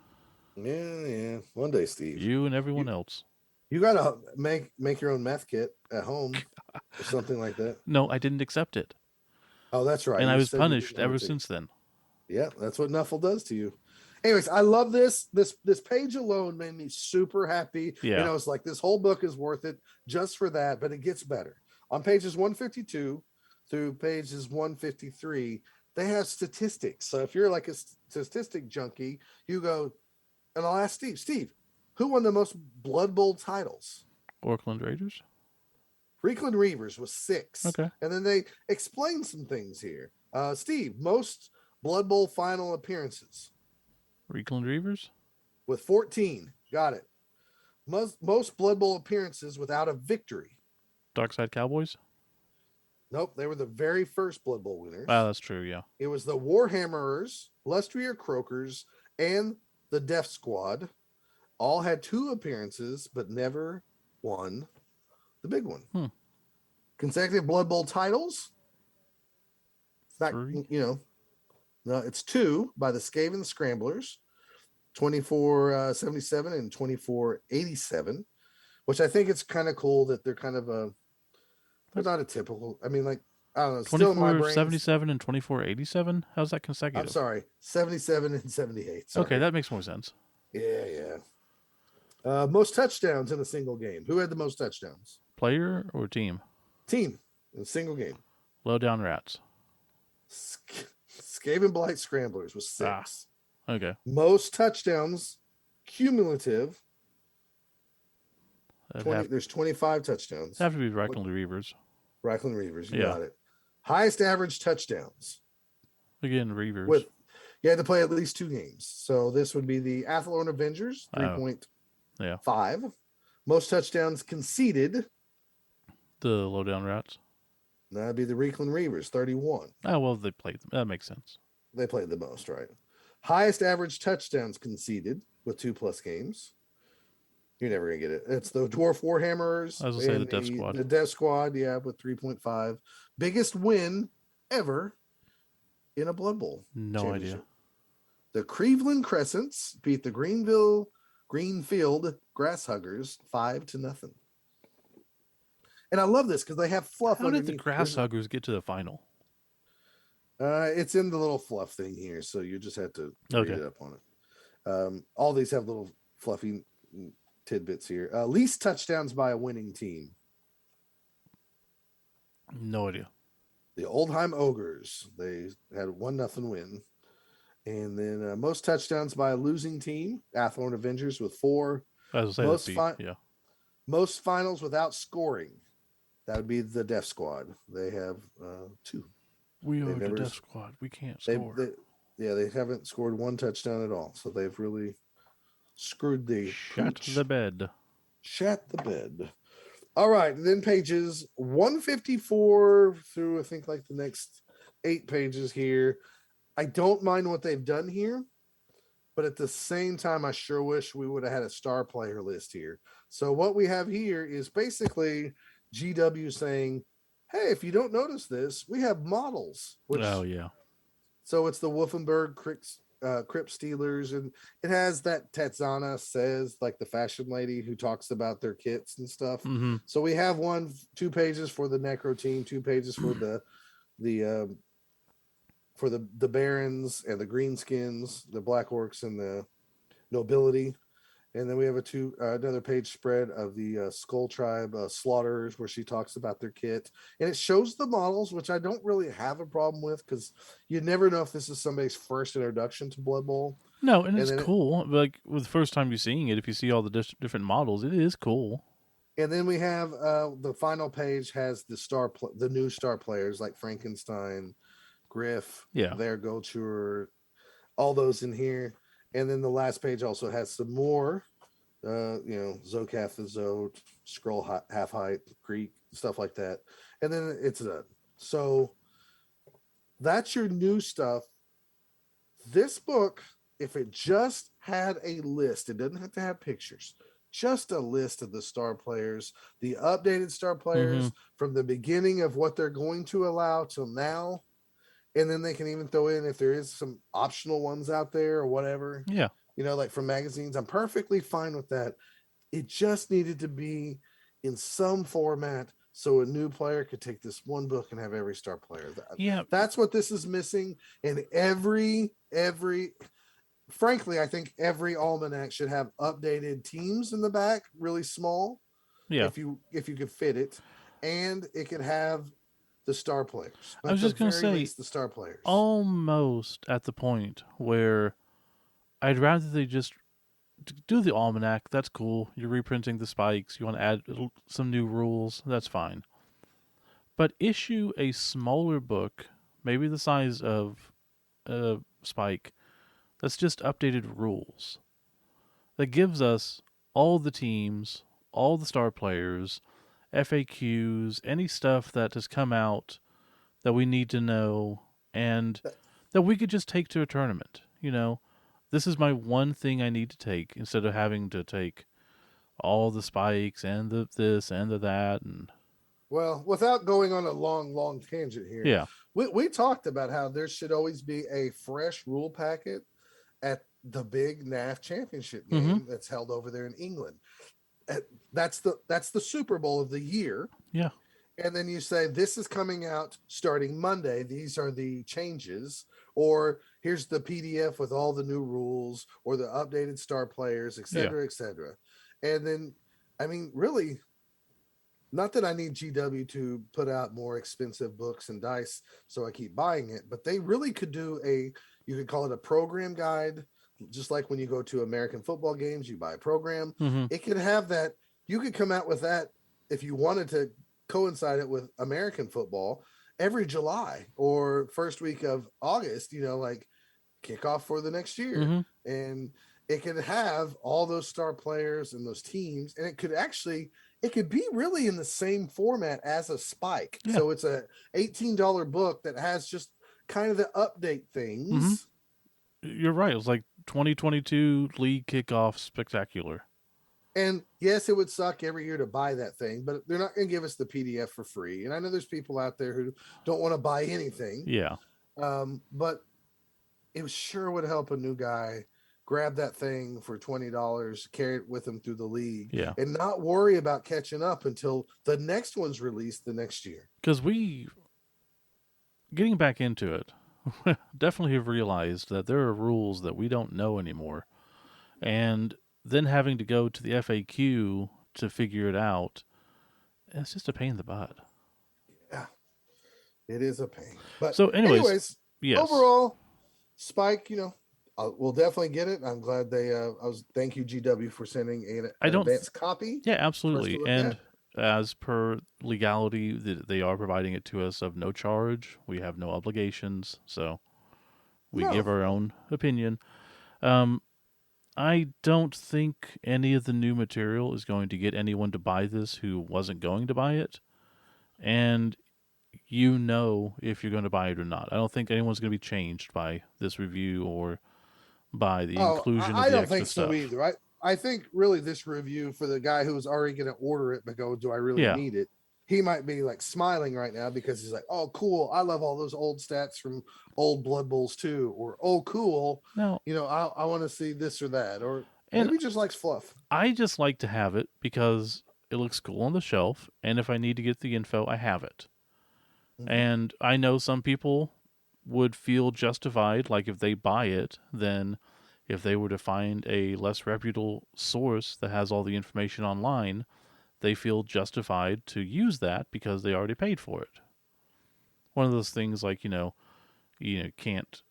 Yeah. One day, Steve. You and everyone else. You gotta make your own meth kit at home or something like that. No, I didn't accept it, Oh, that's right. and I You was said you punished didn't have ever a ticket. since then. Yeah, that's what Nuffle does to you. Anyways, I love this page alone made me super happy. Yeah. It's like this whole book is worth it just for that, but it gets better. On pages 152 through pages 153, they have statistics. So if you're like a statistic junkie, you go, and I'll ask Steve, who won the most Blood Bowl titles? Oakland Raiders. Freakland Reavers was 6. Okay. And then they explain some things here. Steve, most Blood Bowl final appearances Reekland Reavers. with 14. Got it. Most Blood Bowl appearances without a victory. Darkside Cowboys. Nope, they were the very first Blood Bowl winners. Ah, that's true. Yeah. It was the Warhammerers, Lustrier Croakers, and the Death Squad. All had 2 appearances, but never won the big one. Consecutive Blood Bowl titles. Back, 3. no, it's 2 by the Skaven Scramblers, 2477 and 2487, which I think it's kind of cool that they're kind of a they're not a typical. I mean, like I don't know. Still in my brains, 2477 and 2487. How's that I'm consecutive? sorry, 77 and 78. Okay, Sorry. that makes more sense. Yeah, yeah. Most touchdowns in a single game. Who had the most touchdowns? Player or team? Team in a single game. Low down rats. Skaven Blight Scramblers was Ah, 6. okay. Most touchdowns cumulative. That'd 20. There's 25 touchdowns. have to be Look, Reichland Reavers. Reichland Reavers, you Yeah. got it. Highest average touchdowns Again, Reavers. with you had to play at least 2 games. So this would be the Athlone Avengers, Oh, 3.5. yeah. Most touchdowns conceded. The low down rats. That'd be the Reikland Reavers, 31. Oh, well, they played them. That makes sense. They played the most, right? Highest average touchdowns conceded with 2+ games. You're never gonna get it. It's the Dwarf Warhammers. I was gonna say the Death Squad. The Death Squad, yeah, with 3.5. Biggest win ever in a Blood Bowl. No idea. The Cleveland Crescents beat the Greenfield Grasshuggers 5-0. And I love this because they have fluff. How did the underneath. Grasshuggers get to the final? It's in the little fluff thing here, so you just have to read it up on it. All these have little fluffy tidbits here. Least touchdowns by a winning team. No idea. The Oldheim Ogres. They had 1-0 win. And then most touchdowns by a losing team. Athlone Avengers with 4. I was gonna say yeah. Most finals without scoring. That would be the Death Squad. They have 2. We are the Death Squad. We can't score. They haven't scored 1 touchdown at all. So they've really screwed the the bed. Shat the bed. All right. Then pages 154 through, I think, like the next 8 pages here. I don't mind what they've done here, but at the same time, I sure wish we would have had a star player list here. So what we have here is basically GW saying, hey, if you don't notice this, we have models. Oh, yeah. So it's the Wolfenberg Crypt Stealers, and it has that Tetzana says, like the fashion lady who talks about their kits and stuff. Mm-hmm. So we have 2 pages for the Necro team, 2 pages for the Barons and the Greenskins, the Black Orcs and the Nobility. And then we have another page spread of the Skull Tribe Slaughterers, where she talks about their kit. And it shows the models, which I don't really have a problem with, because you never know if this is somebody's first introduction to Blood Bowl. No, and it's cool. Like, with the first time you're seeing it, if you see all the different models, it is cool. And then we have the final page has the new star players like Frankenstein, Griff, their Goldshur, all those in here. And then the last page also has some more, Zocath the Zod, Scroll Half Height, Greek, stuff like that. And then it's done. So that's your new stuff. This book, if it just had a list, it doesn't have to have pictures, just a list of the star players, the updated star players from the beginning of what they're going to allow till now. And then they can even throw in if there is some optional ones out there or whatever. Yeah. Like from magazines. I'm perfectly fine with that. It just needed to be in some format so a new player could take this one book and have every star player. That's what this is missing. And frankly, I think every Almanac should have updated teams in the back, really small. Yeah. If you could fit it. And it could have the star players. I was just going to say, the star players. Almost at the point where I'd rather they just do the Almanac. That's cool. You're reprinting the spikes. You want to add some new rules. That's fine. But issue a smaller book, maybe the size of a spike, that's just updated rules. That gives us all the teams, all the star players, FAQs, any stuff that has come out that we need to know, and that we could just take to a tournament. This is my one thing I need to take, instead of having to take all the spikes and the this and the that. And well, without going on a long tangent here, we talked about how there should always be a fresh rule packet at the big NAF championship game that's held over there in England. uh, that's the Super Bowl of the year. Yeah. And then you say this is coming out starting Monday. These are the changes, or here's the PDF with all the new rules, or the updated star players, et Yeah. cetera, et cetera. And then, I mean, really, not that I need GW to put out more expensive books and dice so I keep buying it, but they really could do you could call it a program guide, just like when you go to American football games, you buy a program. Mm-hmm. It could have that. You could come out with that if you wanted to coincide it with American football every July or first week of August, like kickoff for the next year. Mm-hmm. And it could have all those star players and those teams, and it could be really in the same format as a Spike. Yeah. So it's a $18 book that has just kind of the update Mm-hmm. things. You're right. It was like 2022 league kickoff spectacular. And yes, it would suck every year to buy that thing, but they're not going to give us the PDF for free. And I know there's people out there who don't want to buy anything, Yeah. but it sure would help a new guy grab that thing for $20, carry it with him through the league, Yeah. and not worry about catching up until the next one's released the next year. Because getting back into it, definitely have realized that there are rules that we don't know anymore. And then having to go to the FAQ to figure it out, it's just a pain in the butt. Yeah, it is a pain. But So, anyways, anyways, yes. overall, Spike, we'll definitely get it. I'm glad thank you GW for sending I an don't. advanced copy Yeah, for us to absolutely. look And at. as per legality, they are providing it to us of no charge. We have no obligations. So we give No, our own opinion. Um, I don't think any of the new material is going to get anyone to buy this who wasn't going to buy it. And if you're going to buy it or not. I don't think anyone's going to be changed by this review or by the oh, inclusion of I the don't extra think so stuff. either. I think really this review for the guy who's already going to order it but go, do I really Yeah. need it? He might be like smiling right now because he's like, oh, cool. I love all those old stats from old Blood Bowls too. Or, oh, cool. Now, I want to see this or that. Or and maybe he just likes fluff. I just like to have it because it looks cool on the shelf, and if I need to get the info, I have it. Mm-hmm. And I know some people would feel justified, like if they buy it, then if they were to find a less reputable source that has all the information online, they feel justified to use that because they already paid for it. One of those things like, can't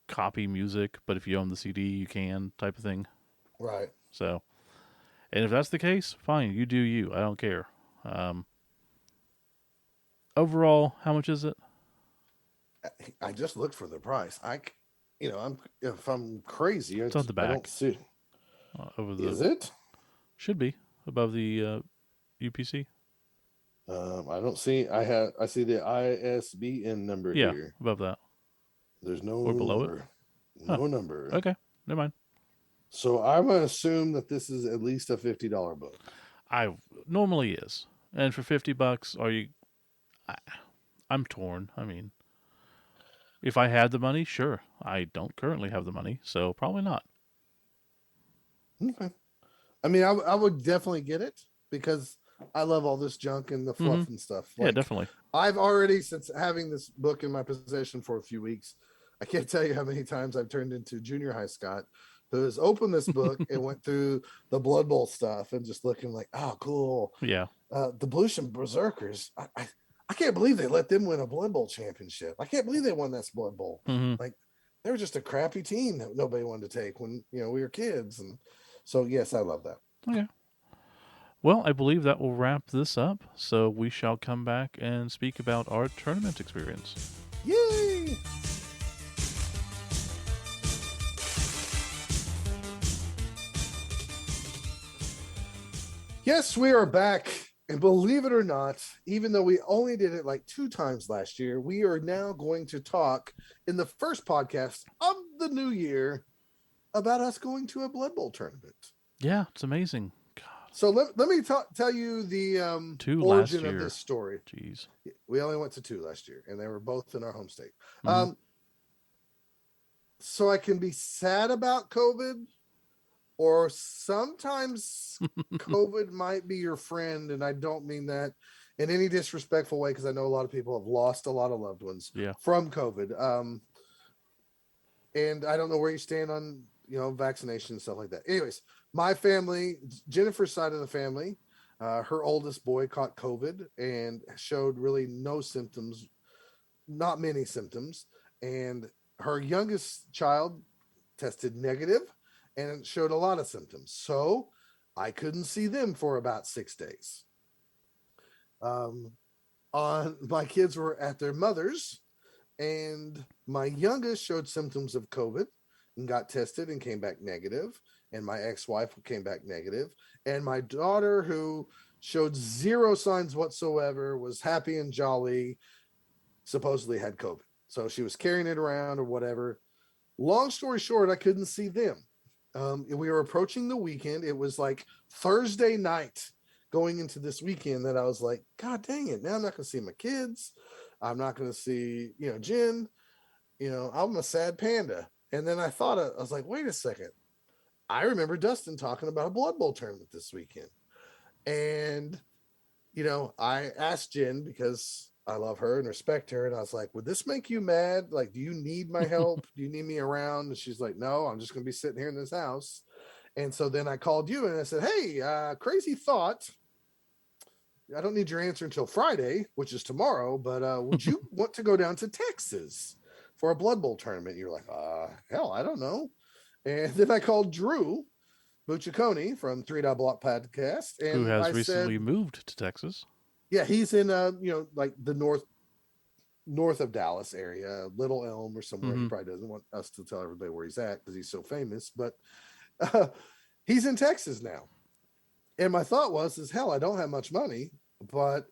copy music, but if you own the CD, you can, type of thing. Right. So, and if that's the case, fine, you do you. I don't care. Um, Overall, how much is it? I just looked for the price. If I'm crazy, It's on the I don't back. see. Over the Is it? should be above the UPC. I don't see. I see the ISBN number Yeah, here. above that There's no or below it. number. Huh. No number. Okay, never mind. So I'm gonna assume that this is at least a $50 book. I normally is, and for $50, are you? I, I'm torn. I mean, if I had the money, sure. I don't currently have the money, so probably not. Okay. I mean, I would definitely get it because I love all this junk and the Mm-hmm. fluff and stuff. Yeah, Like definitely. I've already, since having this book in my possession for a few weeks, I can't tell you how many times I've turned into junior high Scott, who has opened this book and went through the Blood Bowl stuff and just looking like, oh, cool. Yeah. The Blusham Berserkers. I can't believe they let them win a Blood Bowl championship. I can't believe they won that Blood Bowl. Mm-hmm. Like they were just a crappy team that nobody wanted to take when we were kids. And so yes, I love that. Okay. Well, I believe that will wrap this up. So we shall come back and speak about our tournament experience. Yay! Yes, we are back. And believe it or not, even though we only did it like 2 times last year, we are now going to talk in the first podcast of the new year about us going to a Blood Bowl tournament. Yeah, it's amazing. God. So let me tell you the 2 last origin of year. this story. Jeez. We only went to 2 last year, and they were both in our home state. Mm-hmm. So I can be sad about COVID, or sometimes COVID might be your friend. And I don't mean that in any disrespectful way, because I know a lot of people have lost a lot of loved ones Yeah. from COVID. And I don't know where you stand on, vaccination and stuff like that. Anyways, my family, Jennifer's side of the family, her oldest boy caught COVID and showed really no symptoms, not many symptoms. And her youngest child tested negative and showed a lot of symptoms. So I couldn't see them for about 6 days. Um, on my kids were at their mother's, and my youngest showed symptoms of COVID and got tested and came back negative, and my ex-wife came back negative, and my daughter, who showed zero signs whatsoever, was happy and jolly, supposedly had COVID. So she was carrying it around or whatever. Long story short, I couldn't see them. We were approaching the weekend. It was like Thursday night going into this weekend that I was like, God dang it. Now I'm not going to see my kids. I'm not going to see, Jen. I'm a sad panda. And then I thought, I was like, wait a second. I remember Dustin talking about a Blood Bowl tournament this weekend. And, I asked Jen because I love her and respect her. And I was like, would this make you mad? Like, do you need my help? Do you need me around? And she's like, no, I'm just going to be sitting here in this house. And so then I called you and I said, hey, crazy thought. I don't need your answer until Friday, which is tomorrow, but would you want to go down to Texas for a Blood Bowl tournament? You're like, hell, I don't know. And then I called Drew Bucciccone from Three Dot Block Podcast, Who and has I said, recently moved to Texas? yeah, he's in like the north of Dallas area, Little Elm or somewhere. He Mm-hmm. probably doesn't want us to tell everybody where he's at because he's so famous, but uh, he's in Texas now. And my thought was, is hell, I don't have much money, but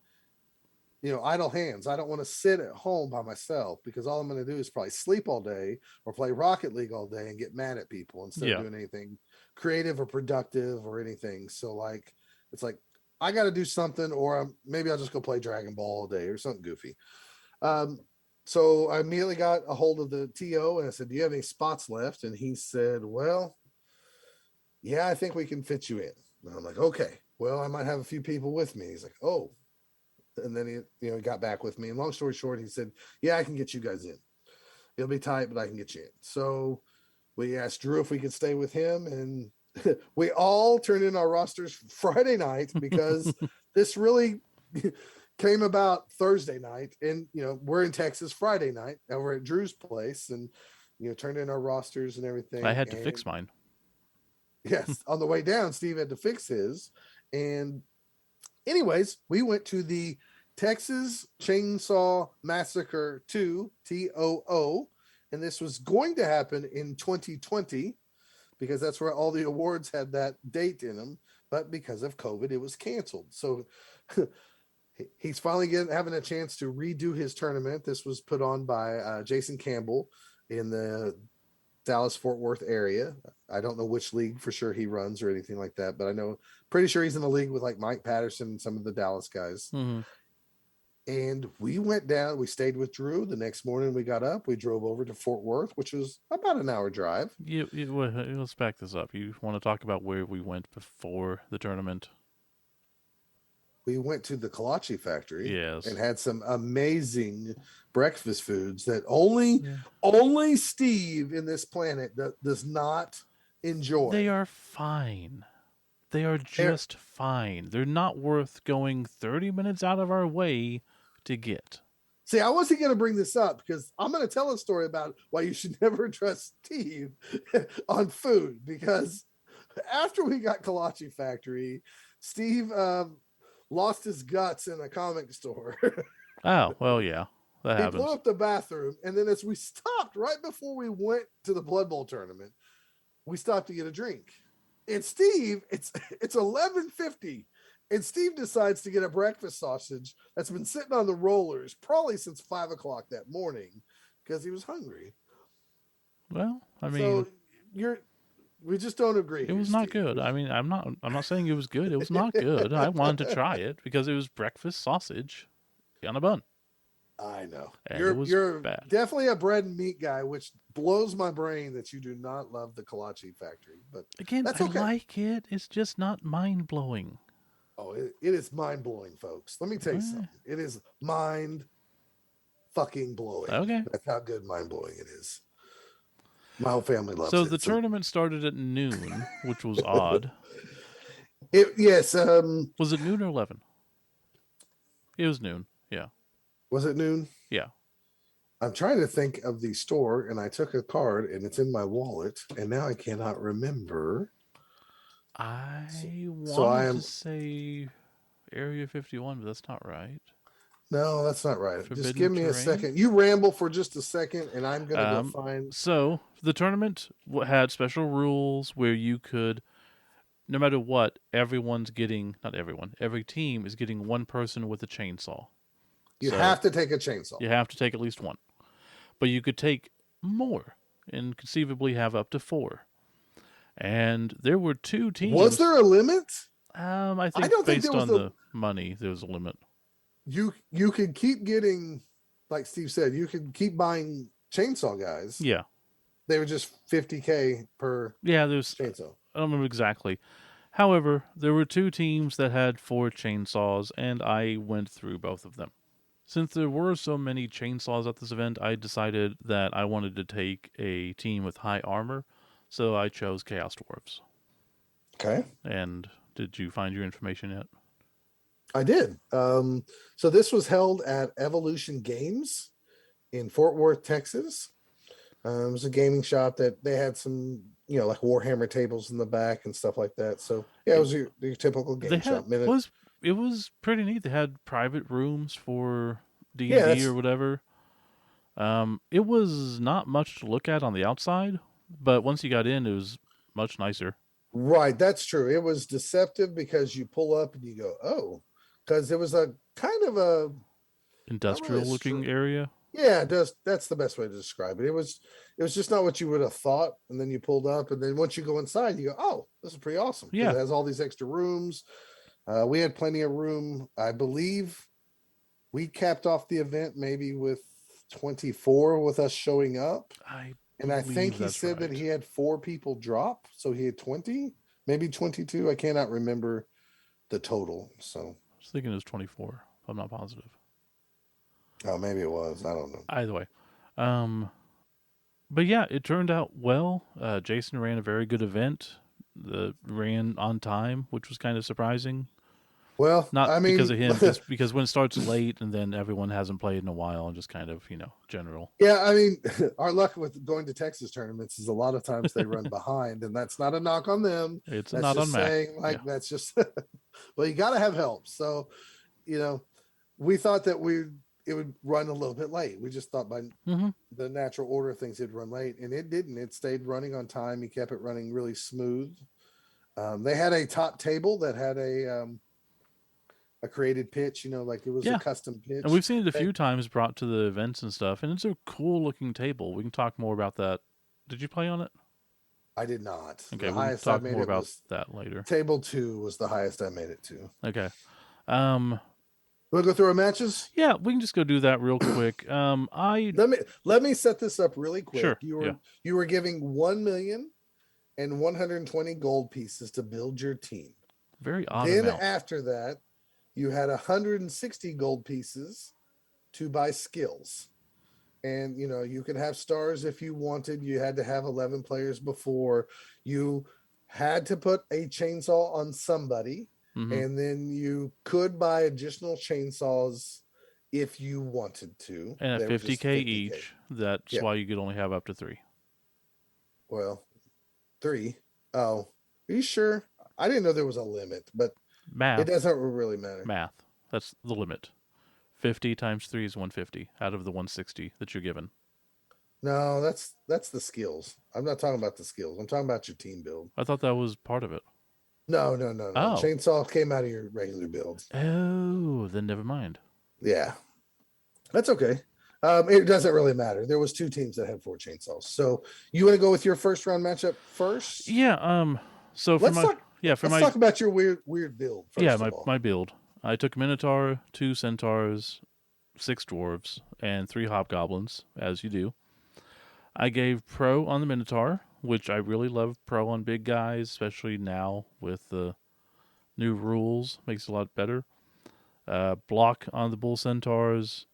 idle hands. I don't want to sit at home by myself because all I'm going to do is probably sleep all day or play Rocket League all day and get mad at people instead of Yeah. doing anything creative or productive or anything. So like, it's like I got to do something, or maybe I'll just go play Dragon Ball all day or something goofy. Um, so I immediately got a hold of the TO and I said, "Do you have any spots left?" And he said, "Well, yeah, I think we can fit you in." And I'm like, "Okay, well, I might have a few people with me." He's like, "Oh." And then he got back with me. And long story short, he said, "Yeah, I can get you guys in. It'll be tight, but I can get you in." So we asked Drew if we could stay with him, and we all turned in our rosters Friday night because this really came about Thursday night. And we're in Texas Friday night over at Drew's place, and turned in our rosters and I everything. had to And fix mine. yes, on the way down, Steve had to fix his. And anyways, we went to the Texas Chainsaw Massacre 2, TOO, and this was going to happen in 2020 because that's where all the awards had that date in them. But because of COVID, it was canceled. So he's finally having a chance to redo his tournament. This was put on by Jason Campbell in the Dallas Fort Worth area. I don't know which league for sure he runs or anything like that, but I know pretty sure he's in the league with like Mike Patterson and some of the Dallas guys. Mm-hmm. And we went down, we stayed with Drew. The next morning we got up, we drove over to Fort Worth, which was about an hour drive. Let's back this up. You want to talk about where we went before the tournament? We went to the kolache factory and Yes. had some amazing breakfast foods that only Yeah. only Steve in this planet does not enjoy. They are fine. They are They're, just fine. They're not worth going 30 minutes out of our way to get. See, I wasn't going to bring this up because I'm going to tell a story about why you should never trust Steve on food. Because after we got Kolache Factory, Steve lost his guts in a comic store. Oh, well, yeah. That He blew happens. up the bathroom. And then as we stopped right before we went to the Blood Bowl tournament, we stopped to get a drink. And Steve, it's 11:50. And Steve decides to get a breakfast sausage that's been sitting on the rollers probably since 5 o'clock that morning because he was hungry. Well, I mean, So we just don't agree it here, was not Steve. good. I mean, I'm not saying it was good. It was not good. I wanted to try it because it was breakfast sausage on a bun. I know. and it was You're bad. definitely a bread and meat guy, which blows my brain that you do not love the kolache factory, but Again, that's I okay. like it. It's just not mind blowing. Oh, it is mind blowing, folks. Let me tell you something. It is mind fucking blowing. Okay. That's how good mind blowing it is. My whole family loves So it. the So tournament started at noon, which was odd. yes, Was it noon or 11? It was noon. Yeah. was it noon? Yeah. I'm trying to think of the store, and I took a card, and it's in my wallet, and now I cannot remember. So, I so I wanted to am say Area 51, but that's not right. no, that's not right. Just Forbidden give me a terrain? second. You ramble for just a second, and I'm gonna go Um, find. so the tournament had special rules where you could, no matter what, everyone's getting, not everyone, every team is getting one person with a chainsaw. You So have to take a chainsaw. you have to take at least one. But you could take more and conceivably have up to four. And there were two Was teams. there a limit? I I think don't think there based was on the the money, there was a limit. you could keep getting, like Steve said, you could keep buying chainsaw guys. Yeah. They were just 50K per Yeah, there's, chainsaw. I don't remember exactly. However, there were two teams that had four chainsaws, and I went through both of them. Since there were so many chainsaws at this event, I decided that I wanted to take a team with high armor, so I chose Chaos Dwarves. Okay. And did you find your information yet? I did. So this was held at Evolution Games in Fort Worth, Texas. It was a gaming shop that they had some, like Warhammer tables in the back and stuff like that. So yeah, it It, was your typical they game had shop. Minute, was it was pretty neat. They had private rooms for D and yeah, D or that's whatever. It was not much to look at on the outside, but once you got in, it was much nicer. right. That's true. It was deceptive because you pull up and you go, oh, because it was a kind of a not really a Industrial looking area. yeah, it does. That's the best way to describe it. It was just not what you would have thought. And then you pulled up, and then once you go inside, you go, oh, this is pretty awesome because Yeah, it has all these extra rooms. We had plenty of room. I believe we capped off the event maybe with 24 with us showing up. I And I think believe he that's said that right. he had four people drop. So he had 20, maybe 22. I cannot remember the total. So, I was thinking it was 24. I'm not positive. oh, maybe it was. I don't know. Either way, um, but yeah, it turned out well. Jason ran a very good event. Ran on time, which was kind of surprising. Well, Not I because mean, of him, just because when it starts late and then everyone hasn't played in a while and just kind of general. yeah, I mean, our luck with going to Texas tournaments is a lot of times they run behind, and that's not a knock on them. It's That's not on just Mac. saying, Yeah. like, that's just, well, you got to have help. So, you know, we thought that it would run a little bit late. We just thought by Mm-hmm. the natural order of things it'd run late, and it didn't. It stayed running on time. He kept it running really smooth. They had a top table that had a created pitch, like it was a Yeah, custom and pitch. we've seen it a They, few times brought to the events and stuff, and it's a cool looking table. We can talk more about that. Did you play on it? I did not. Okay, The we can highest I talk made more it about was that later. table two was the highest I made it to. Okay. Um, We'll go through our matches. yeah, we can just go do that real quick. I Let me set this up really quick. Sure. You Yeah. were you were giving 1,120 gold pieces to build your team. Very odd Then amount. after that, you had 160 gold pieces to buy skills. And you could have stars if you wanted. You had to have 11 players before. You had to put a chainsaw on somebody, Mm-hmm. and then you could buy additional chainsaws if you wanted to. And at They were just 50K 50K. each, that's Yeah. why you could only have up to three. Well, three. Oh, are you sure? I didn't know there was a limit, but it Math. doesn't really matter. Math. That's the limit. 50 times 3 is 150 out of the 160 that you're given. No, that's the skills. I'm not talking about the skills. I'm talking about your team build. I thought that was part of it. No, no, no, no. Oh. Chainsaw came out of your regular build. Oh, then never mind. Yeah, that's okay. It doesn't really matter. There was two teams that had four chainsaws. So you want to go with your first round matchup first? Yeah, so for Let's my talk. yeah, for Let's my talk about your weird build yeah, first of all. my build. I took Minotaur, two Centaurs, 6 dwarves and 3 hobgoblins, as you do. I gave pro on the Minotaur, which I really love pro on big guys, especially now with the new rules. Makes it a lot better. Block on the bull centaurs,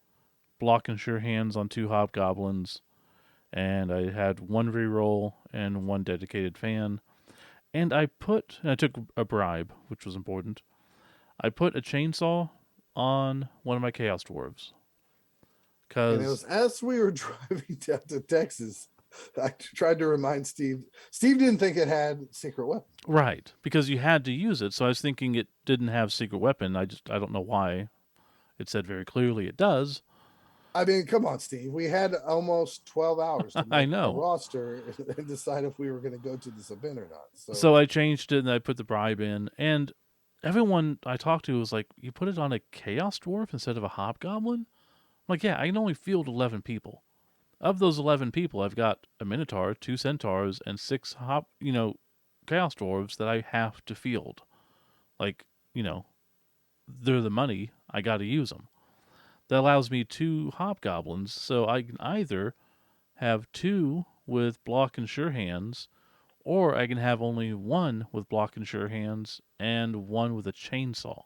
block and sure hands on 2 hobgoblins, and I had 1 reroll and 1 dedicated fan. And I took a bribe, which was important. I put a chainsaw on one of my chaos dwarves And it because was as we were driving down to Texas, I tried to remind Steve. Steve didn't think it had secret weapon. right, because you had to use it. So I was thinking it didn't have secret weapon. I don't know why. It said very clearly it does. I mean, come on, Steve. We had almost 12 hours to I make a know. roster and decide if we were going to go to this event or not. So So I changed it and I put the bribe in, and everyone I talked to was like, "You put it on a chaos dwarf instead of a hobgoblin?" I'm like, "Yeah, I can only field 11 people. Of those 11 people, I've got a minotaur, 2 centaurs, and 6 chaos dwarves that I have to field. Like, you know, they're the money. I got to use them. That allows me 2 hobgoblins, so I can either have 2 with block and sure hands, or I can have only 1 with block and sure hands and 1 with a chainsaw.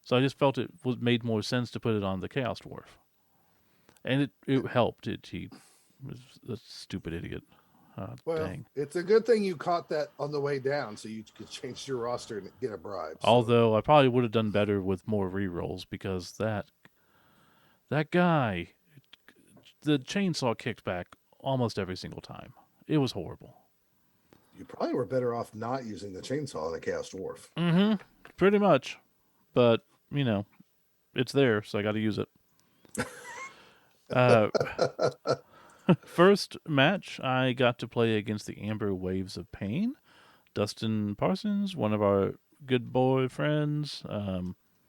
So I just felt it made more sense to put it on the chaos dwarf, and it helped. He was a stupid idiot. well, Dang. it's a good thing you caught that on the way down so you could change your roster and get a bribe. So Although I probably would have done better with more rerolls because that guy, the chainsaw kicked back almost every single time. It was horrible. you probably were better off not using the chainsaw on the Chaos Dwarf. Mm-hmm. Pretty much. But, you know, it's there, so I got to use it. Uh, First match, I got to play against the Amber Waves of Pain. Dustin Parsons, one of our good boy friends.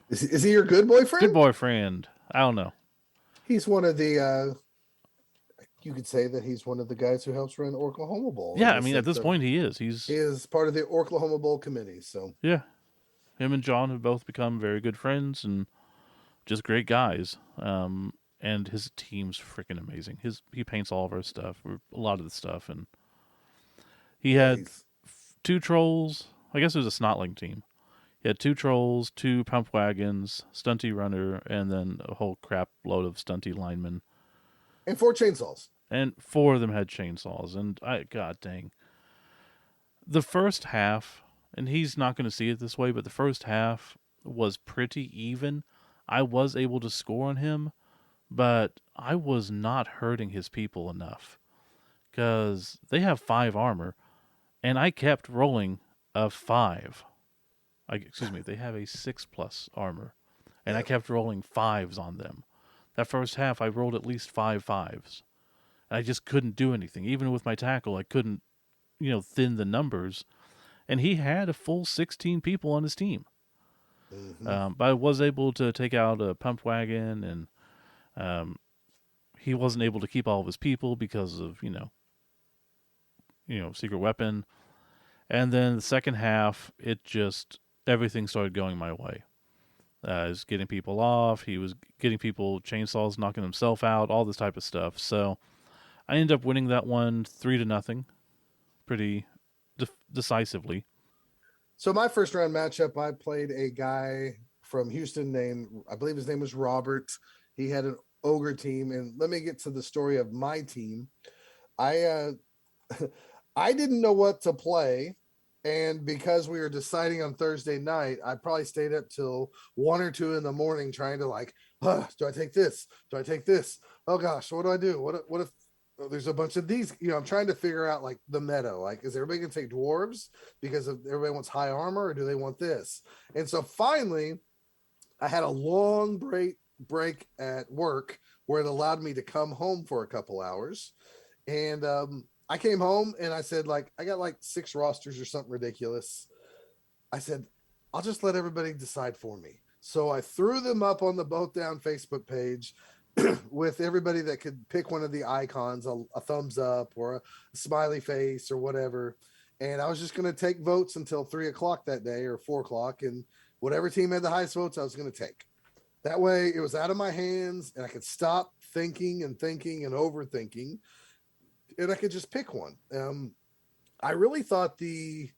Is he your good Good boyfriend? boyfriend. I don't know. He's one of the. You could say that he's one of the guys who helps run Oklahoma Bowl in Yeah, I the mean, at sense this of point, he is. he He's, is part of the Oklahoma Bowl committee. So yeah. Him and John have both become very good friends and just great guys. And his team's freaking amazing. He paints all of our stuff, or a lot of the stuff, and he yeah, had he's 2 trolls. I guess it was a snotling team. He had 2 trolls, 2 pump wagons, stunty runner, and then a whole crap load of stunty linemen. and 4 chainsaws. And 4 of them had chainsaws. And god dang, the first half, and he's not going to see it this way, but the first half was pretty even. I was able to score on him, but I was not hurting his people enough because they have 5 armor, and I kept rolling a 5. Excuse me, they have a 6 plus armor, and I Yeah. kept rolling 5s on them. That first half, I rolled at least 5 5s. I just couldn't do anything. Even with my tackle, I couldn't, thin the numbers. And he had a full 16 people on his team. Mm-hmm. But I was able to take out a pump wagon, and um, he wasn't able to keep all of his people because of secret weapon. And then the second half, it just everything started going my way. I was getting people off. He was getting people chainsaws, knocking himself out, all this type of stuff. So I ended up winning that one 3-0, pretty decisively. So my first round matchup, I played a guy from Houston named, I believe his name was Robert. He had an ogre team, and let me get to the story of my team. I I didn't know what to play, and because we were deciding on Thursday night, I probably stayed up till 1 or 2 in the morning trying to do I take this? Do I take this? Oh gosh, what do I do? What if there's a bunch of these? I'm trying to figure out the meta. Is everybody gonna take dwarves because everybody wants high armor, or do they want this? And so finally, I had a long break at work where it allowed me to come home for a couple hours, and I came home and I said, I got 6 rosters or something ridiculous. I said, I'll just let everybody decide for me. So I threw them up on the Both Down Facebook page with everybody that could pick one of the icons, a thumbs up or a smiley face or whatever. And I was just going to take votes until 3 o'clock that day or 4 o'clock. And whatever team had the highest votes, I was going to take. That way it was out of my hands and I could stop thinking and thinking and overthinking and I could just pick one. I really thought the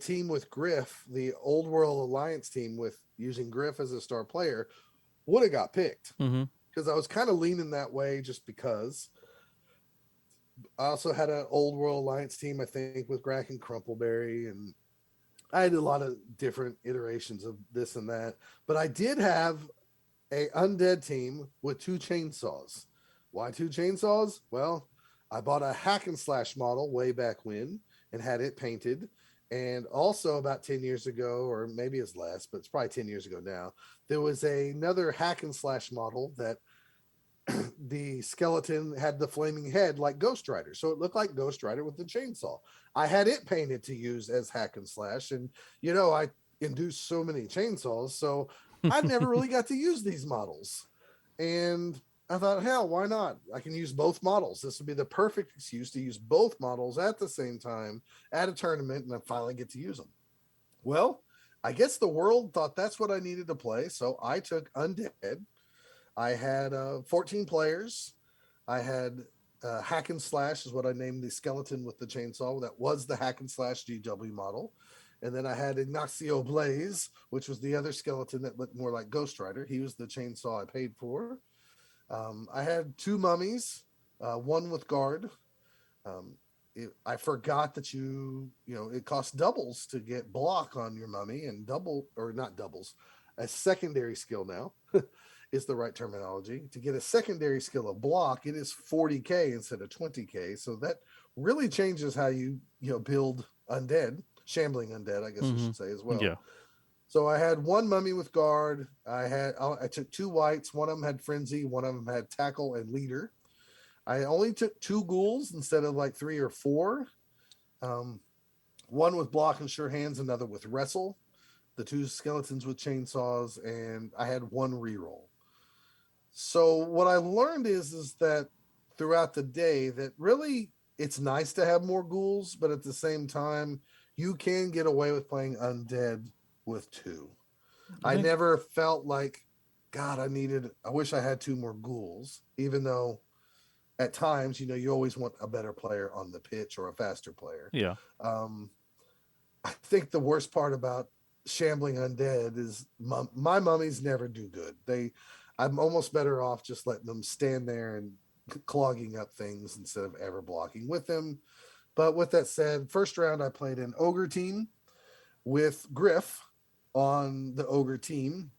team with Griff, the Old World Alliance team with using Griff as a star player, would have got picked Mm-hmm. because I was kind of leaning that way just because. I also had an Old World Alliance team, I think, with Grack and Crumpleberry, and I had a lot of different iterations of this and that. But I did have a undead team with two chainsaws. Why two chainsaws? Well, I bought a hack and slash model way back when and had it painted. And also about 10 years ago, or maybe it's less, but it's probably 10 years ago now, there was another hack and slash model that the skeleton had the flaming head like Ghost Rider. So it looked like Ghost Rider with the chainsaw. I had it painted to use as hack and slash. And, I induced so many chainsaws. So I never really got to use these models. And I thought, hell, why not? I can use both models. This would be the perfect excuse to use both models at the same time at a tournament. And I finally get to use them. Well, I guess the world thought that's what I needed to play. So I took Undead. I had 14 players. I had hack and slash is what I named the skeleton with the chainsaw. That was the hack and slash GW model. And then I had Ignacio Blaze, which was the other skeleton that looked more like Ghost Rider. He was the chainsaw I paid for. I had two mummies, one with guard. I forgot that it costs doubles to get block on your mummy and double, or not doubles, a secondary skill now is the right terminology. To get a secondary skill of block, it is 40K instead of 20K. So that really changes how build undead, shambling undead, I guess I Mm-hmm. should say as well. Yeah. So I had one mummy with guard. I took two whites. One of them had frenzy. One of them had tackle and leader. I only took two ghouls instead of like three or four. Um, one with block and sure hands, another with wrestle. The two skeletons with chainsaws, and I had one reroll. So what I learned is that throughout the day that really it's nice to have more ghouls, but at the same time you can get away with playing undead with two. I I think. never felt like God, I wish I had two more ghouls, even though at times, you always want a better player on the pitch or a faster player. Yeah. Um, I think the worst part about shambling undead is my mummies never do good. I'm almost better off just letting them stand there and clogging up things instead of ever blocking with them. But with that said, first round I played an ogre team with Griff on the ogre team.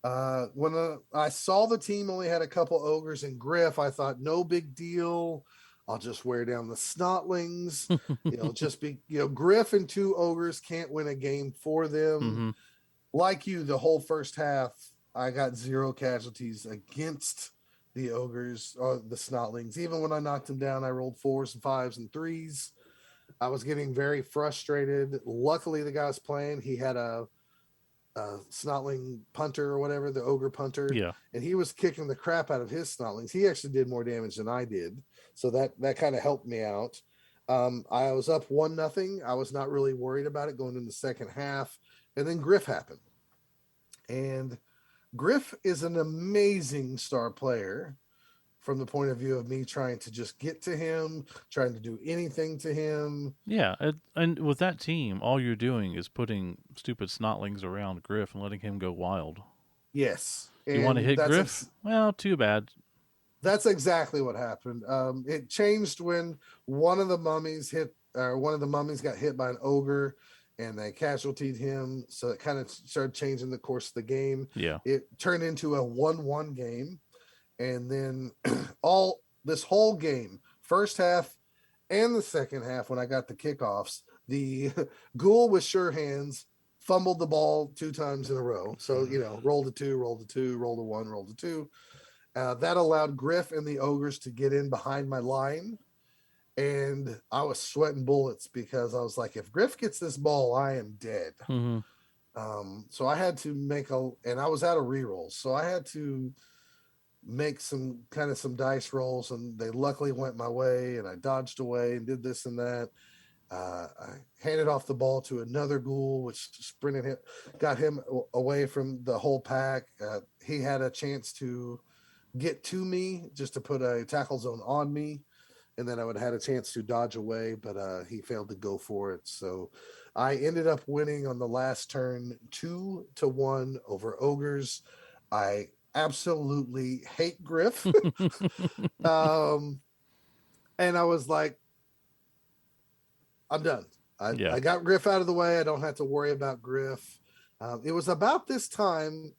When I saw the team only had a couple ogres and Griff, I thought no big deal. I'll just wear down the snotlings. Just be, Griff and two ogres can't win a game for them. Mm-hmm. Like you, the whole first half, I got zero casualties against the ogres or the snotlings. Even when I knocked them down, I rolled fours and fives and threes. I was getting very frustrated. Luckily, the guy was playing. He had a snotling punter or whatever, the ogre punter, Yeah. and he was kicking the crap out of his snotlings. He actually did more damage than I did, so that kind of helped me out. I was up 1-0. I was not really worried about it going in the second half, and then Griff happened, and Griff is an amazing star player from the point of view of me trying to just get to him, trying to do anything to him. Yeah. And with that team, all you're doing is putting stupid snotlings around Griff and letting him go wild. Yes, You want to and hit Griff? Well, too bad. that's exactly what happened. It changed when one of the mummies got hit by an ogre, and they casualtied him. So it kind of started changing the course of the game. Yeah. It turned into a 1-1 game, and then all this whole game, first half and the second half, when I got the kickoffs, the ghoul with sure hands fumbled the ball 2 times in a row. So rolled a two, rolled a two, rolled a one, rolled a two. That allowed Griff and the ogres to get in behind my line. And I was sweating bullets because I was like, if Griff gets this ball, I am dead. Mm-hmm. So I had to and I was out of rerolls. So I had to make some dice rolls, and they luckily went my way, and I dodged away and did this and that. I handed off the ball to another ghoul, which sprinted him, got him away from the whole pack. He had a chance to get to me just to put a tackle zone on me, and then I would have had a chance to dodge away, but he failed to go for it. So I ended up winning on the last turn 2-1 over ogres. I absolutely hate Griff. um, and I was like, I'm done. Yeah. I got Griff out of the way. I don't have to worry about Griff. It was about this time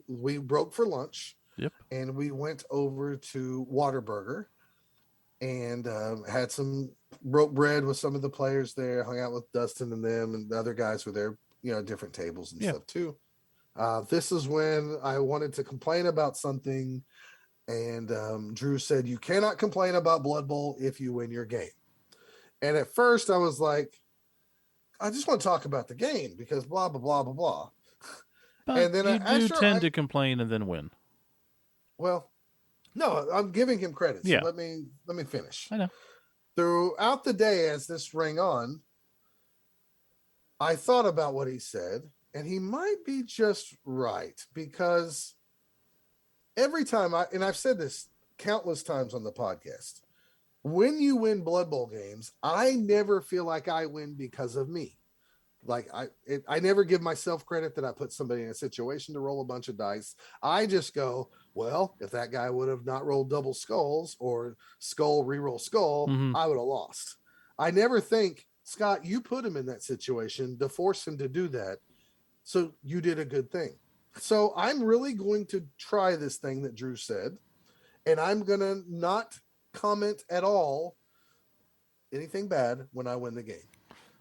we broke for lunch Yep. and we went over to Waterburger and had some broke bread with some of the players there. Hung out with Dustin and them, and the other guys were there, different tables and Yeah. stuff too. This is when I wanted to complain about something, and Drew said, "You cannot complain about Blood Bowl if you win your game." And at first, I was like, I just want to talk about the game because blah blah blah blah blah. But And then you do after tend to complain and then win. well, no, I'm giving him credit. So Yeah. let me finish. I know. Throughout the day, as this rang on, I thought about what he said, and he might be just right because every time and I've said this countless times on the podcast, when you win Blood Bowl games, I never feel like I win because of me. Like I never give myself credit that I put somebody in a situation to roll a bunch of dice. I just go, well, if that guy would have not rolled double skulls or skull reroll skull, Mm-hmm. I would have lost. I never think, Scott, you put him in that situation to force him to do that. So you did a good thing. So I'm really going to try this thing that Drew said, and I'm gonna not comment at all anything bad when I win the game.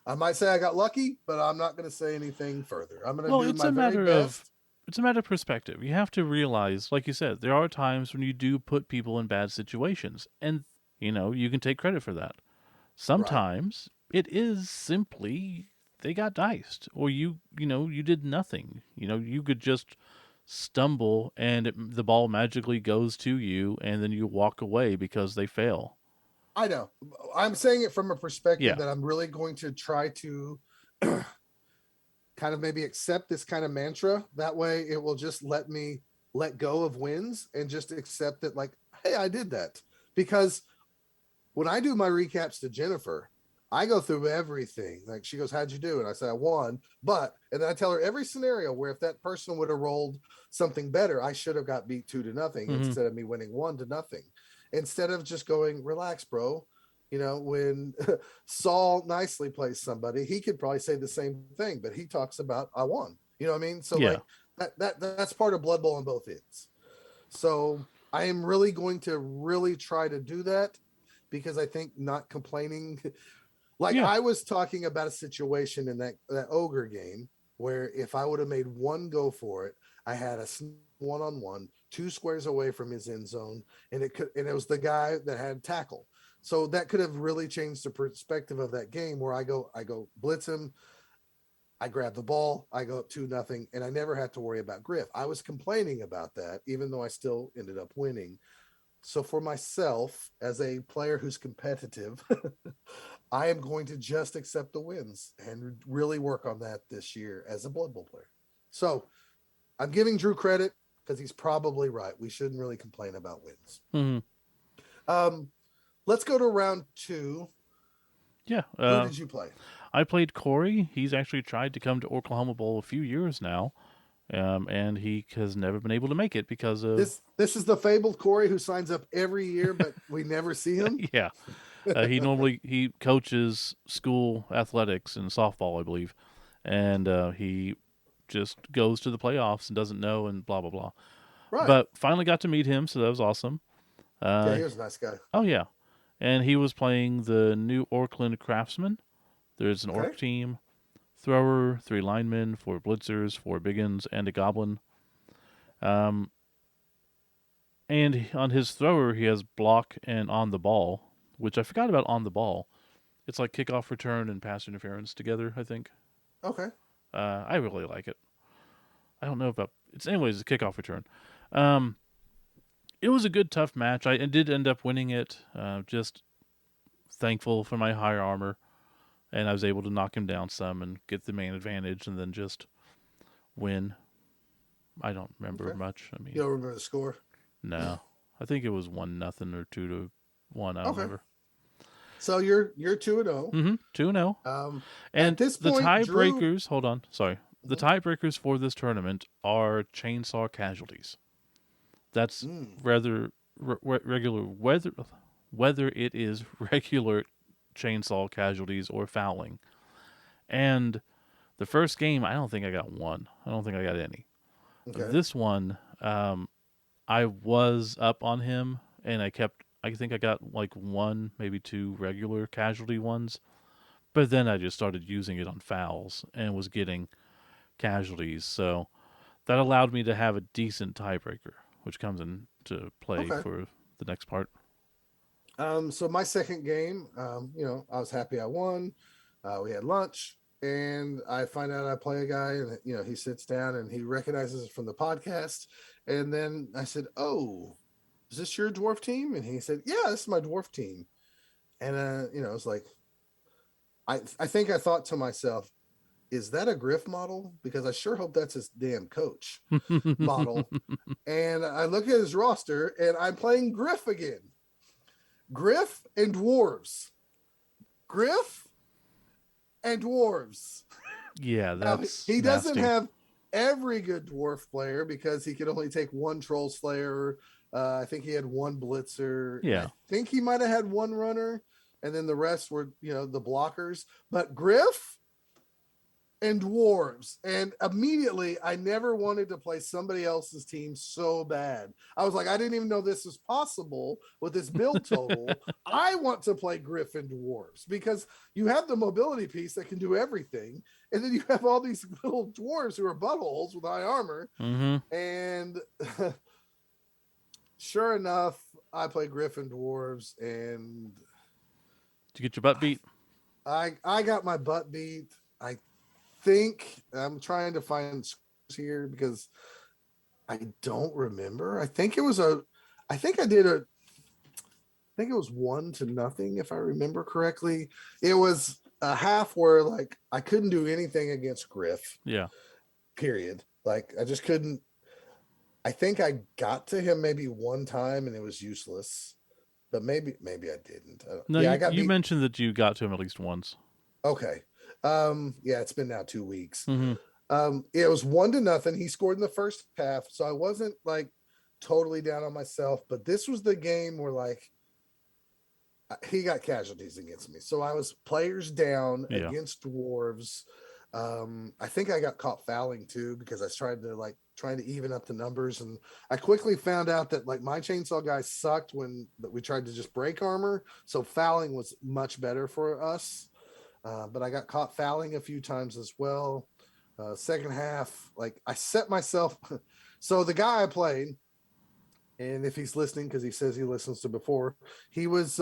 I might say I got lucky, but I'm not going to say anything further. I'm going to Well, do my very best. it's a matter of perspective. You have to realize, like you said, there are times when you do put people in bad situations, and you can take credit for that. Right. Sometimes it is simply they got diced, or you did nothing. You could just stumble and the ball magically goes to you, and then you walk away because they fail. I know. I'm saying it from a perspective Yeah. that I'm really going to try to kind of maybe accept this kind of mantra. That way it will just let me let go of wins and just accept that, like, hey, I did that. Because when I do my recaps to Jennifer, I go through everything. Like she goes, "How'd you do?" And I say, "I won." And then I tell her every scenario where if that person would have rolled something better, I should have got beat 2-0 Mm-hmm. instead of me winning 1-0. Instead of just going, "Relax, bro." When Saul nicely plays somebody, he could probably say the same thing, but he talks about I won. You know what I mean? So Yeah. like that's part of Blood Bowl on both ends. So I am really going to really try to do that because I think not complaining. Like Yeah. I was talking about a situation in that ogre game where if I would have made one go for it, I had a one-on-one, 2 squares away from his end zone, and it was the guy that had tackle. So that could have really changed the perspective of that game where I go blitz him, I grab the ball, I go up 2-0, and I never had to worry about Griff. I was complaining about that, even though I still ended up winning. So for myself, as a player who's competitive, I am going to just accept the wins and really work on that this year as a Blood Bowl player. So I'm giving Drew credit because he's probably right. We shouldn't really complain about wins. Mm-hmm. Um, let's go to round 2. Yeah. Who did you play? I played Corey. He's actually tried to come to Oklahoma Bowl a few years now, and he has never been able to make it because of This is the fabled Corey who signs up every year, but we never see him. yeah. He coaches school athletics and softball, I believe, and he just goes to the playoffs and doesn't know and blah blah blah. Right. But finally got to meet him, so that was awesome. Yeah, Uh, he was a nice guy. oh yeah, and he was playing the New Orleans Craftsman. There's an Okay. orc team, thrower, 3 linemen, 4 blitzers, 4 biggins, and a goblin. Um, and on his thrower, he has block and on the ball, which I forgot about on the ball. It's like kickoff return and pass interference together, I think. Okay. I really like it. I don't know about it's anyways a kickoff return. Um, it was a good tough match. I did end up winning it. Just thankful for my higher armor, and I was able to knock him down some and get the main advantage, and then just win. I don't remember Okay. much. I You mean, don't remember the score? no, I think it was 1-0 or 2-1. I don't Okay. remember. So you're 2-0. 2-0. At And this the point, Drew. tiebreakers. Hold on, sorry. The Mhm. tiebreakers for this tournament are chainsaw casualties. That's Mm, rather regular whether it is regular chainsaw casualties or fouling. And the first game, I don't think I got one. I don't think I got any. okay. This one, I was up on him, and I kept. I think I got like one, maybe two regular casualty ones, but then I just started using it on fouls and was getting casualties. So that allowed me to have a decent tiebreaker, which comes into play Okay. for the next part. So my second game, I was happy I won. We had lunch, and I find out I play a guy, and he sits down and he recognizes it from the podcast. And then I said, "Oh, is this your dwarf team?" And he said, "Yeah, this is my dwarf team." And it's like I think I thought to myself, "Is that a Griff model? Because I sure hope that's his damn coach model." And I look at his roster, and I'm playing Griff again. Griff and dwarves. Griff and dwarves. Yeah, Now that's he doesn't nasty. have every good dwarf player because he could only take one troll slayer. I think he had one blitzer, and I Yeah. think he might have had one runner, and then the rest were the blockers. But Griff and dwarves, and immediately I never wanted to play somebody else's team so bad. I was like, I didn't even know this was possible with this build total. I want to play Griff and dwarves because you have the mobility piece that can do everything, and then you have all these little dwarves who are buttholes with high armor. Mm-hmm. And sure enough, I play Griff and dwarves, and Did you get your butt beat? I got my butt beat. I think I'm trying to find scores here because I don't remember. I think I did I think it was 1-0 if I remember correctly. It was a half where like I couldn't do anything against Griff, Yeah. period. Like I just couldn't. I think I got to him maybe one time and it was useless, but maybe I didn't. No, Yeah, I got you beat. mentioned that you got to him at least once. Okay. Yeah, it's been now 2 weeks. Mm-hmm. It was 1-0. He scored in the first half, so I wasn't like totally down on myself. But this was the game where like he got casualties against me, so I was players down Yeah. against dwarves. I think I got caught fouling too because I tried to trying to even up the numbers, and I quickly found out that like my chainsaw guy sucked when we tried to just break armor, so fouling was much better for us. But I got caught fouling a few times as well. Second half, like I set myself. So the guy I played, and if he's listening, because he says he listens to before, he was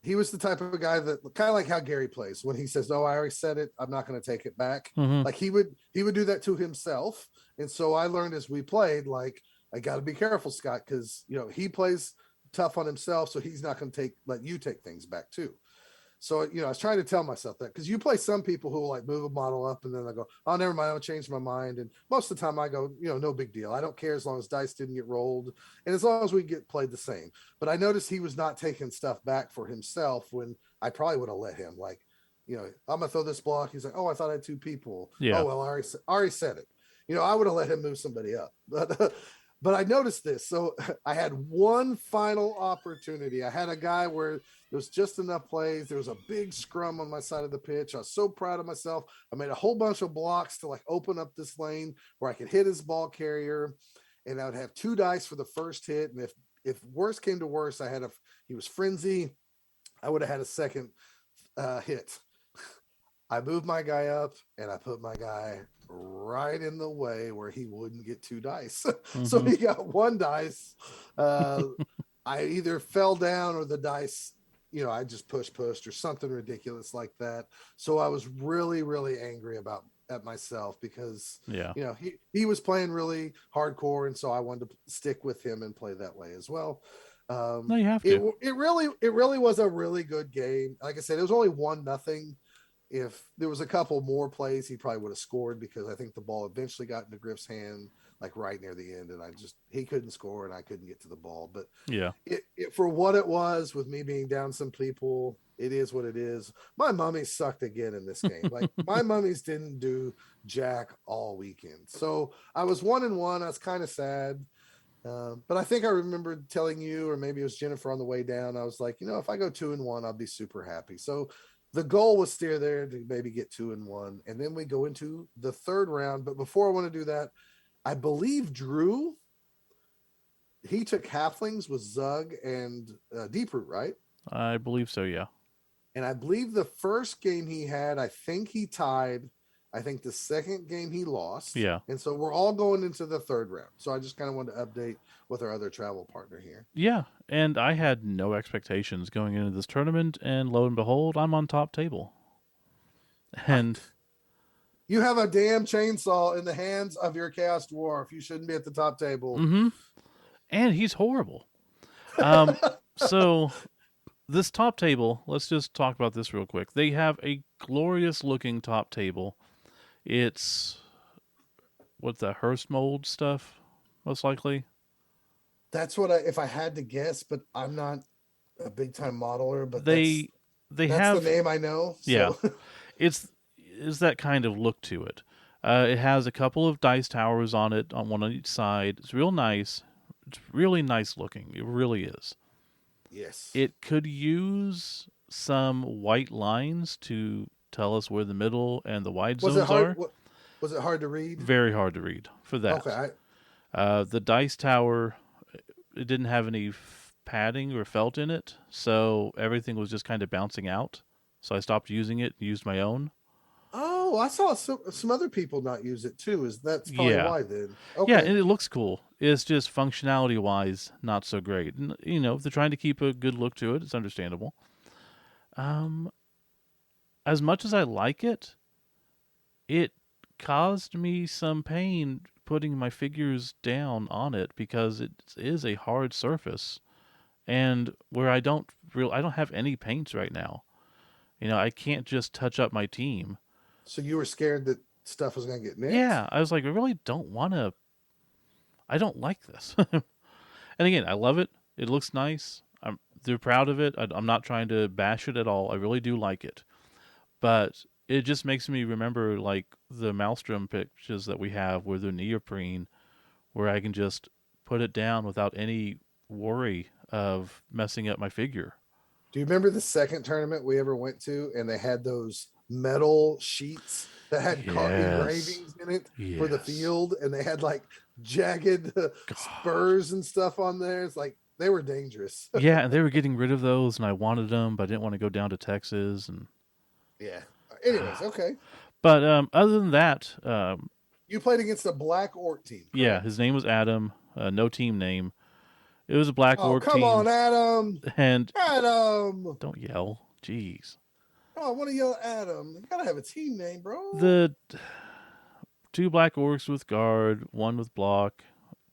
he was the type of guy that kind of like how Gary plays when he says, "No, I already said it. I'm not going to take it back." Mm-hmm. Like he would do that to himself, and so I learned as we played, like I got to be careful, Scott, because he plays tough on himself, so he's not going to let you take things back too. So, I was trying to tell myself that because you play some people who will like move a model up and then I go, oh, never mind, I'll change my mind. And most of the time I go, no big deal. I don't care as long as dice didn't get rolled and as long as we get played the same. But I noticed he was not taking stuff back for himself when I probably would have let him. Like, I'm going to throw this block. He's like, oh, I thought I had two people. Oh, Yeah. well, I already said it. I would have let him move somebody up. But I noticed this. So I had one final opportunity. I had a guy where there was just enough plays. There was a big scrum on my side of the pitch. I was so proud of myself. I made a whole bunch of blocks to like open up this lane where I could hit his ball carrier, and I would have two dice for the first hit. And if worse came to worse, he was frenzy. I would have had a second hit. I moved my guy up and I put my guy right in the way where he wouldn't get two dice. So Mm-hmm. he got one dice. Uh, I either fell down or the dice, I just pushed or something ridiculous like that. So I was really, really angry at myself because Yeah. he was playing really hardcore, and so I wanted to stick with him and play that way as well. No, you have It to. it really was a really good game. Like I said, it was only 1-0. If there was a couple more plays, he probably would have scored because I think the ball eventually got into Griff's hand like right near the end, and he couldn't score and I couldn't get to the ball. But Yeah. it for what it was, with me being down some people, it is what it is. My mummies sucked again in this game. Like my mummies didn't do jack all weekend, so I was 1-1. I was kind of sad. But I think I remember telling you, or maybe it was Jennifer on the way down. I was like, if I go 2-1, I'll be super happy. So the goal was still there to maybe get 2-1, and then we go into the third round. But before I want to do that, I believe Drew, he took halflings with Zug and Deeproot, right? I believe so, yeah. And I believe the first game he had, I think he tied. I think the second game he lost. Yeah. And so we're all going into the third round. So I just kind of wanted to update with our other travel partner here. Yeah. And I had no expectations going into this tournament, and lo and behold, I'm on top table. I, And you have a damn chainsaw in the hands of your chaos dwarf. You shouldn't be at the top table. mm-hmm. And he's horrible. Um so this top table, let's just talk about this real quick. They have a glorious looking top table. It's what the Hearst mold stuff, most likely. That's what if I had to guess, but I'm not a big time modeler, but They they that's the have name I know. yeah. So It's is that kind of look to it. It has a couple of dice towers on it, on one on each side. It's real nice. It's really nice looking. It really is. yes. It could use some white lines to tell us where the middle and the wide Was it zones hard? are. Was it hard to read? Very hard to read for Okay. that. The dice tower, it didn't have any padding or felt in it, so everything was just kind of bouncing out. So I stopped using it and used my own. Oh, I saw some other people not use it too. Is that's probably Yeah. why then? Yeah, Okay. and it looks cool. It's just functionality wise, not so great. And, if they're trying to keep a good look to it, it's understandable. Um, as much as I like it, it caused me some pain putting my figures down on it because it is a hard surface, and where I don't have any paints right now. I can't just touch up my team. So you were scared that stuff was going to get nicked? Yeah, I was like, I really don't want to. I don't like this. And again, I love it. It looks nice. They're proud of it. I'm not trying to bash it at all. I really do like it, but it just makes me remember like the Maelstrom pictures that we have where they're neoprene, where I can just put it down without any worry of messing up my figure. Do you remember the second tournament we ever went to, and they had those metal sheets that had Yes. engravings in it for the Yes. field, and they had like jagged God. spurs and stuff on there? It's like they were dangerous. Yeah, and they were getting rid of those, and I wanted them, but I didn't want to go down to Texas. And Yeah. Anyways, okay. but other than that, You played against a black orc team, yeah, correct? his name was Adam. No team name. It was a black Oh, orc come on, team, Adam. and Adam. don't yell. Jeez. Oh, I want to yell at Adam. You gotta have a team name, bro. The two black orcs with guard, one with block,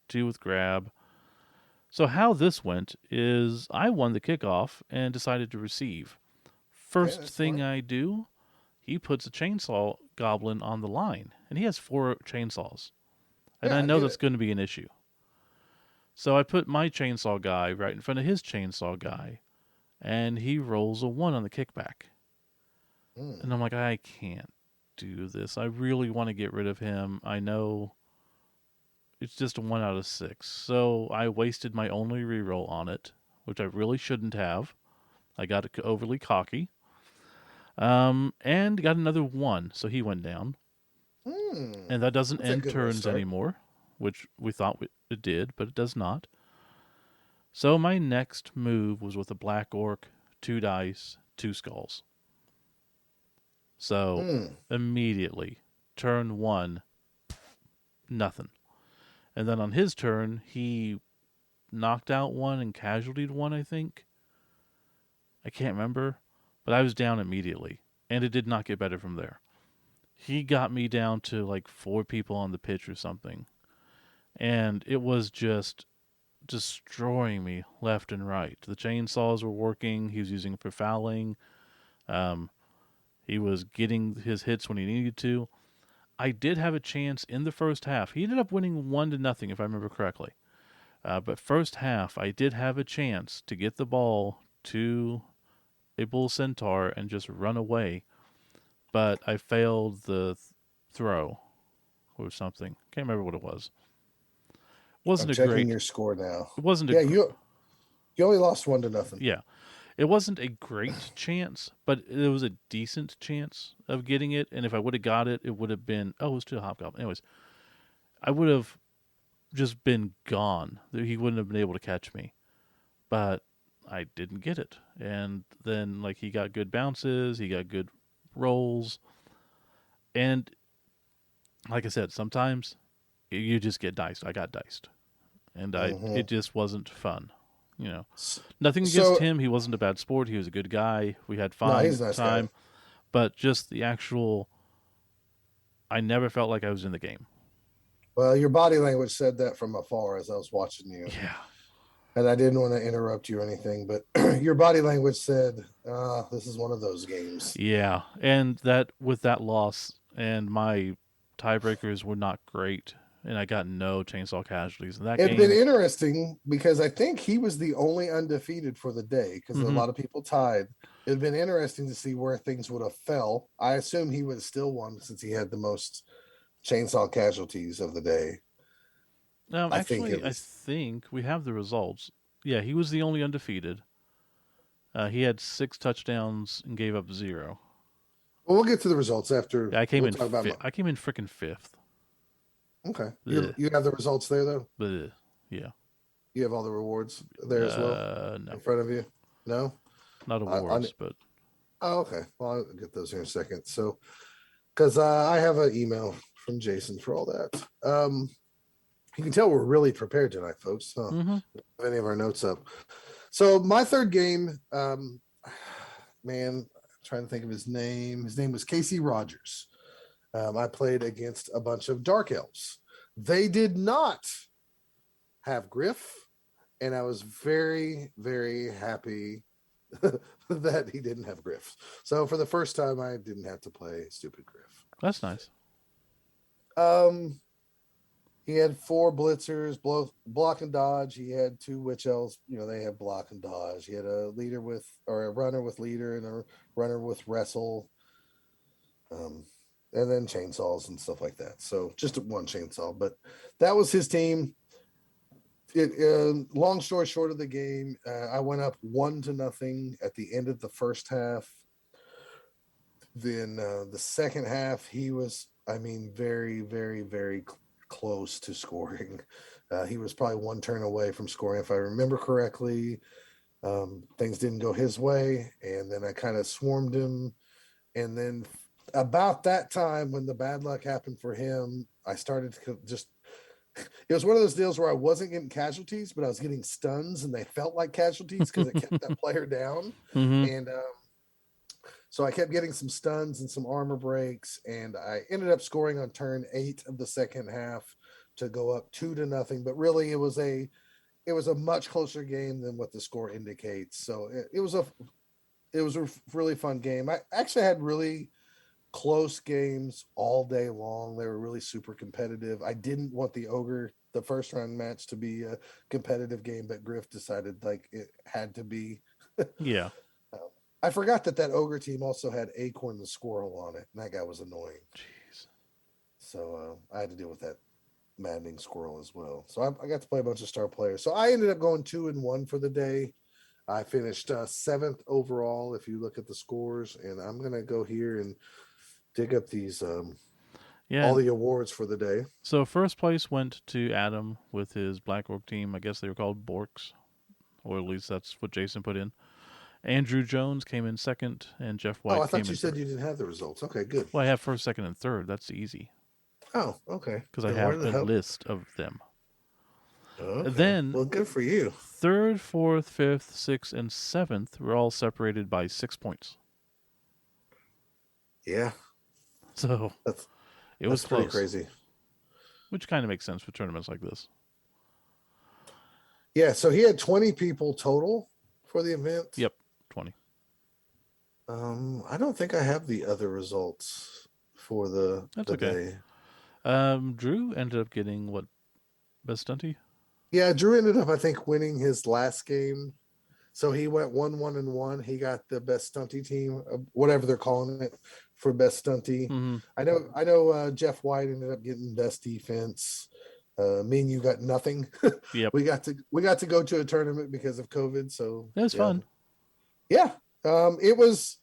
two with grab. So how this went is I won the kickoff and decided to receive. Okay, First that's thing smart. I do, he puts a chainsaw goblin on the line, and he has four chainsaws. And Yeah, I I know get that's it. going to be an issue. So I put my chainsaw guy right in front of his chainsaw guy, and he rolls a one on the kickback. Mm. And I'm like, I can't do this. I really want to get rid of him. I know it's just a 1 out of 6. So I wasted my only reroll on it, which I really shouldn't have. I got overly cocky. And got another 1, so he went down. Mm. And that doesn't That's a end good way to turns start. anymore, which we thought it did, but it does not. So my next move was with a black orc, 2 dice, 2 skulls. So Mm. immediately, turn 1, nothing. And then on his turn, he knocked out one and casualtied one, I think. I can't remember. But I was down immediately. And it did not get better from there. He got me down to like 4 people on the pitch or something. And it was just destroying me left and right. The chainsaws were working. He was using it for fouling. Um, he was getting his hits when he needed to. I did have a chance in the first half. He ended up winning 1-0, if I remember correctly. But first half, I did have a chance to get the ball to a bull centaur and just run away, but I failed the throw or something. Can't remember what it was. I'm wasn't a checking great. your score now. It wasn't a. Yeah, you only lost 1-0. Yeah, it wasn't a great chance, but it was a decent chance of getting it. And if I would have got it, it would have been. Oh, it was to a hobgoblin. Anyways, I would have just been gone. He wouldn't have been able to catch me. But I didn't get it. And then like he got good bounces, he got good rolls, and like I said, sometimes you just get diced. I got diced, and I Hmm. it just wasn't fun. You know, nothing against So him. He wasn't a bad sport. He was a good guy. We had no, fun he's a nice guy. time, but just the actual, I never felt like I was in the game. Well, your body language said that from afar as I was watching you. Yeah, And I didn't want to interrupt you or anything, but your body language said, this is one of those games. yeah, and that with that loss and my tiebreakers were not great, and I got no chainsaw casualties in that It'd been game. interesting because I think he was the only undefeated for the day because a Mm-hmm. lot of people tied. It'd been interesting to see where things would have fell. I assume he would have still won since he had the most chainsaw casualties of the day. I think Actually, at I least. think we have the results. Yeah, he was the only undefeated. He had 6 touchdowns and gave up 0. Well, we'll get to the results after. Yeah, I came We'll in. talk about. I came in freaking fifth. Okay, Bleh, you have the results there though. bleh. Yeah. You have all the rewards there as well No, in front of you. No. not On awards, but Oh, okay. Well, I'll get those here in a second. So, because I have an email from Jason for all that. You can tell we're really prepared tonight, folks. Huh? mm-hmm. Have any of our notes up? So, my third game, man, I'm trying to think of his name. His name was Casey Rogers. I played against a bunch of dark elves. They did not have Griff, and I was very, very happy that he didn't have Griff. So for the first time, I didn't have to play stupid Griff. That's nice. Um, he had 4 blitzers, block and dodge. He had 2 witch elves. You know, they have block and dodge. He had a leader with, or a runner with leader, and a runner with wrestle. Um, and then chainsaws and stuff like that. So just one chainsaw, but that was his team. Long story short of the game, I went up 1-0 at the end of the first half. Then the second half, he was, I mean, very, very, very close to scoring. He was probably one turn away from scoring, if I remember correctly. Things didn't go his way, and then I kind of swarmed him. And then about that time, when the bad luck happened for him, I started to just. It was one of those deals where I wasn't getting casualties, but I was getting stuns, and they felt like casualties because it kept that player down. mm-hmm. And so I kept getting some stuns and some armor breaks, and I ended up scoring on turn 8 of the second half to go up 2-0. But really, it was a much closer game than what the score indicates. So it was a really fun game. I actually had really close games all day long. They were really super competitive. I didn't want the first round match, to be a competitive game, but Griff decided like it had to be. Yeah. I forgot that ogre team also had Acorn the squirrel on it, and that guy was annoying. Jeez. So I had to deal with that maddening squirrel as well. So I got to play a bunch of star players. So I ended up going 2-1 for the day. I finished 7th overall if you look at the scores, and I'm gonna go here and dig up these Yeah. all the awards for the day. So first place went to Adam with his Black Orc team. I guess they were called Borks, or at least that's what Jason put in. Andrew Jones came in second, and Jeff Oh, I White thought came you in said third. you didn't have the results. Okay, good. Well, I have first, second, and third. That's easy Oh, okay. because I Then where have the a hell? list of them. Okay. Then Well, good for you. third, fourth, fifth, sixth, and seventh were all separated by 6 points. Yeah, So that's it was that's pretty close, crazy. which kind of makes sense for tournaments like this. Yeah, so he had 20 people total for the event. Yep, 20. I don't think I have the other results for That's the okay. day. Drew ended up getting what, best stunty? Yeah, Drew ended up, I think, winning his last game. So he went 1-1-1. He got the best stunty team, whatever they're calling it, for best stunty. Mm-hmm. I know. Jeff White ended up getting best defense. Me and you got nothing. Yep. we got to go to a tournament because of COVID. So It was yeah, fun. yeah. It was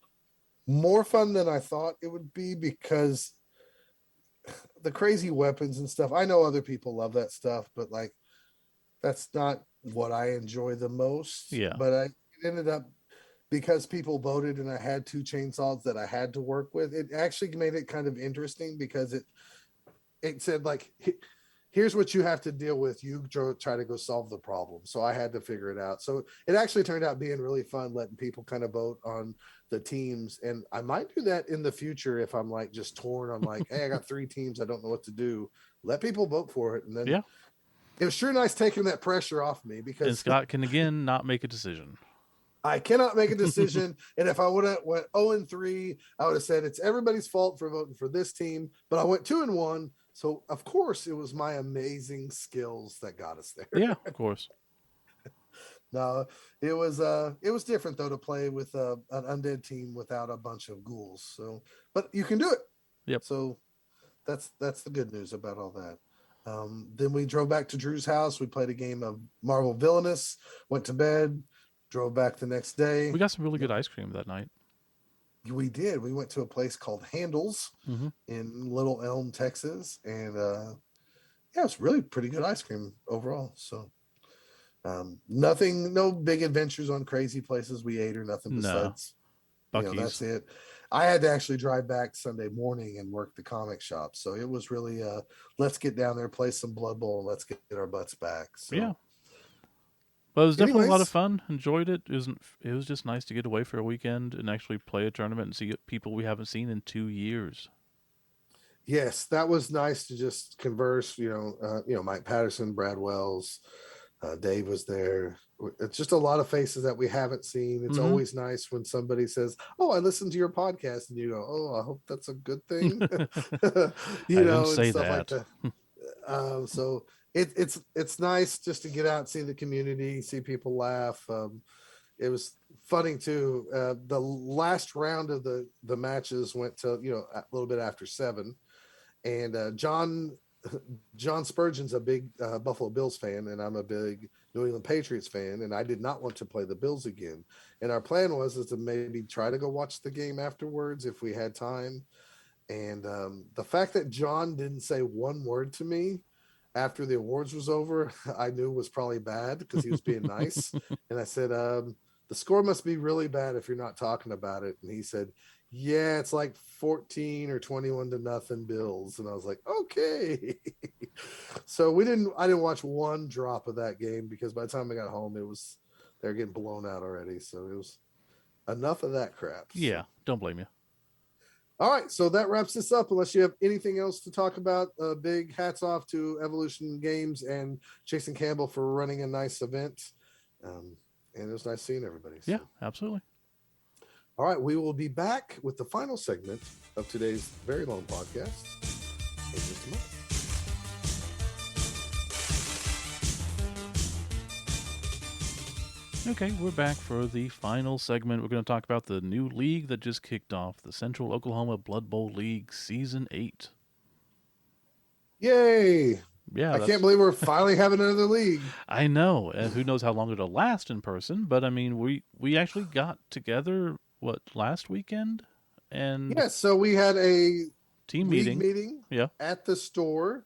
more fun than I thought it would be because the crazy weapons and stuff. I know other people love that stuff, but like that's not what I enjoy the most. Yeah. But it ended up because people voted and I had two chainsaws that I had to work with. It actually made it kind of interesting because it said like here's what you have to deal with. You try to go solve the problem. So I had to figure it out. So it actually turned out being really fun letting people kind of vote on the teams. And I might do that in the future if I'm like just torn on like, hey, I got three teams. I don't know what to do. Let people vote for it. And then Yeah. it was sure nice taking that pressure off me And because Scott can again not make a decision. I cannot make a decision. And if I would have went 0-3, I would have said it's everybody's fault for voting for this team. But I went 2-1. So of course it was my amazing skills that got us there. Yeah, of course. No, it was different though to play with an undead team without a bunch of ghouls. So but you can do it. Yep. So that's the good news about all that. Then we drove back to Drew's house. We played a game of Marvel Villainous, went to bed, drove back the next day. We got some really good ice cream that night. We did. We went to a place called Handles Mm-hmm. in Little Elm, Texas, and yeah, it's really pretty good ice cream overall. So nothing, no big adventures on crazy places we ate or nothing No. besides, Bucky's. that's it. I had to actually drive back Sunday morning and work the comic shop, so it was really let's get down there, play some Blood Bowl, and let's get our butts back. Yeah. So, But it was definitely a lot of anyways, fun. Enjoyed it. It was just nice to get away for a weekend and actually play a tournament and see people we haven't seen in 2 years. yes, that was nice to just converse. Mike Patterson, Brad Wells, Dave was there. It's just a lot of faces that we haven't seen. It's Mm-hmm. always nice when somebody says, "Oh, I listened to your podcast," and you go, "Oh, I hope that's a good thing," I didn't and say stuff like that. that. So it's nice just to get out, see the community, see people laugh. It was funny too. The last round of the matches went to a little bit after 7, and John Spurgeon's a big Buffalo Bills fan, and I'm a big New England Patriots fan, and I did not want to play the Bills again. And our plan was to maybe try to go watch the game afterwards if we had time. And the fact that John didn't say one word to me after the awards was over, I knew was probably bad because he was being nice. And I said, the score must be really bad if you're not talking about it. And he said, yeah, it's like 14 or 21-0 Bills. And I was like, okay. So I didn't watch one drop of that game because by the time I got home, they're getting blown out already. So it was enough of that crap. Yeah, So. don't blame you. All right, so that wraps this up. Unless you have anything else to talk about, big hats off to Evolution Games and Jason Campbell for running a nice event. And it was nice seeing everybody. Yeah, So. absolutely. All right, we will be back with the final segment of today's very long podcast in just a moment. Okay, we're back for the final segment. We're going to talk about the new league that just kicked off, the Central Oklahoma Blood Bowl League Season 8. Yay! Yeah, I can't that's. believe we're finally having another league. I know. Who knows how long it'll last in person, but I mean, we actually got together, what, last weekend? And Yeah, so we had a team league meeting. meeting Yeah. at the store.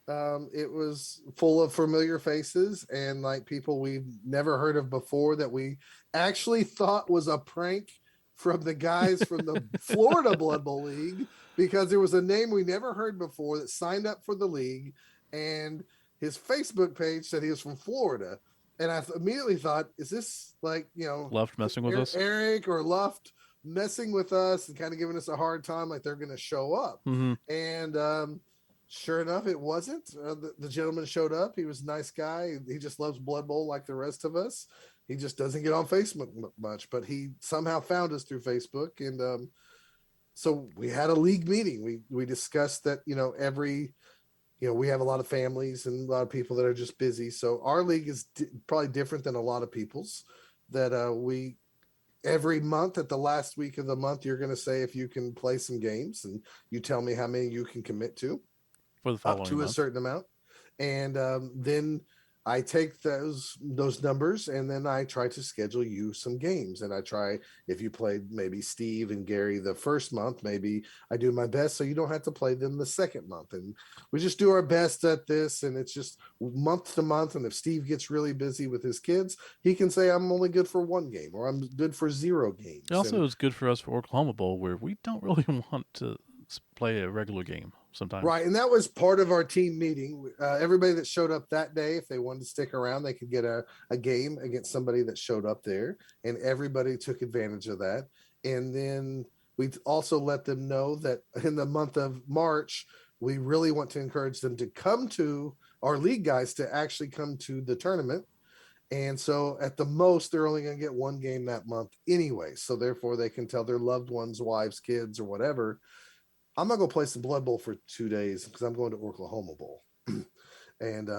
It was full of familiar faces and like people we've never heard of before that we actually thought was a prank from the guys from the Florida Blood Bowl League because there was a name we never heard before that signed up for the league, and his Facebook page said he was from Florida. And I immediately thought, is this like, Luft messing with us. Eric or Luft messing with us and kind of giving us a hard time like they're going to show up? Mm-hmm. And Sure enough, it wasn't. The gentleman showed up. He was a nice guy. He just loves Blood Bowl like the rest of us. He just doesn't get on Facebook much, but he somehow found us through Facebook, and so we had a league meeting. We discussed that we have a lot of families and a lot of people that are just busy. So our league is probably different than a lot of people's. That we every month at the last week of the month, you're going to say if you can play some games, and you tell me how many you can commit to, for the up following to a month. certain amount, and then I take those numbers, and then I try to schedule you some games. And I try, if you played maybe Steve and Gary the first month, maybe I do my best so you don't have to play them the second month. And we just do our best at this, and it's just month to month. And if Steve gets really busy with his kids, he can say I'm only good for one game, or I'm good for zero It games. And also is good for us for Oklahoma Bowl, where we don't really want to play a regular game sometimes. right, and that was part of our team meeting. Everybody that showed up that day, if they wanted to stick around, they could get a game against somebody that showed up there, and everybody took advantage of that. And then we also let them know that in the month of March, we really want to encourage them to come to our league guys to actually come to the tournament. And so at the most, they're only going to get one game that month anyway. So therefore, they can tell their loved ones, wives, kids, or whatever, I'm not going to play some Blood Bowl for 2 days because I'm going to Oklahoma Bowl. And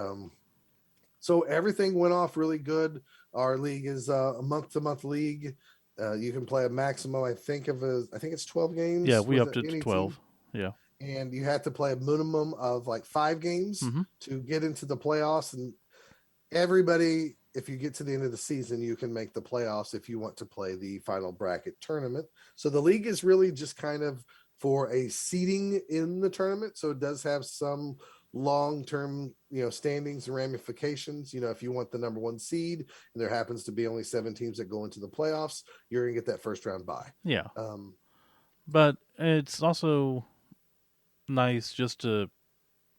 so everything went off really good. Our league is a month to month league. You can play a maximum, I think it's 12 Yeah, games we with upped it to any team. 12. Yeah. And you have to play a minimum of like 5 games Mm-hmm. to get into the playoffs. And everybody, if you get to the end of the season, you can make the playoffs if you want to play the final bracket tournament. So the league is really just kind of for a seeding in the tournament. So it does have some long-term, standings and ramifications. If you want the number one seed and there happens to be only 7 teams that go into the playoffs, you're going to get that first round bye. Yeah. Um, But it's also nice just to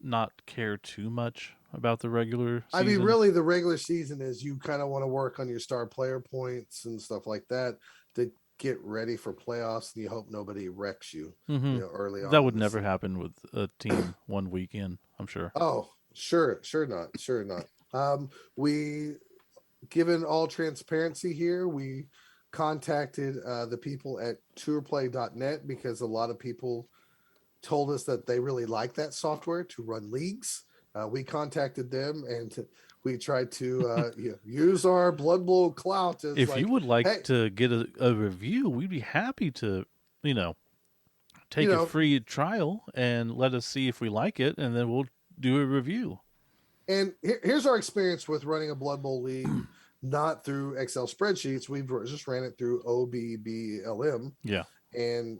not care too much about the regular I mean, season. really, the regular season is you kind of want to work on your star player points and stuff like that to get ready for playoffs, and you hope nobody wrecks you, Mm-hmm. early That on in would the never season. happen with a team one weekend, I'm sure. Oh, sure, sure not. We, given all transparency here, we contacted the people at tourplay.net because a lot of people told us that they really like that software to run leagues. We contacted them, and we tried to use our Blood Bowl clout as If you like, would like hey, to get a review, we'd be happy to, you know, you take a know, free trial and let us see if we like it, and then we'll do a review. and here's our experience with running a Blood Bowl league, not through Excel spreadsheets. We've just ran it through OBBLM, Yeah. and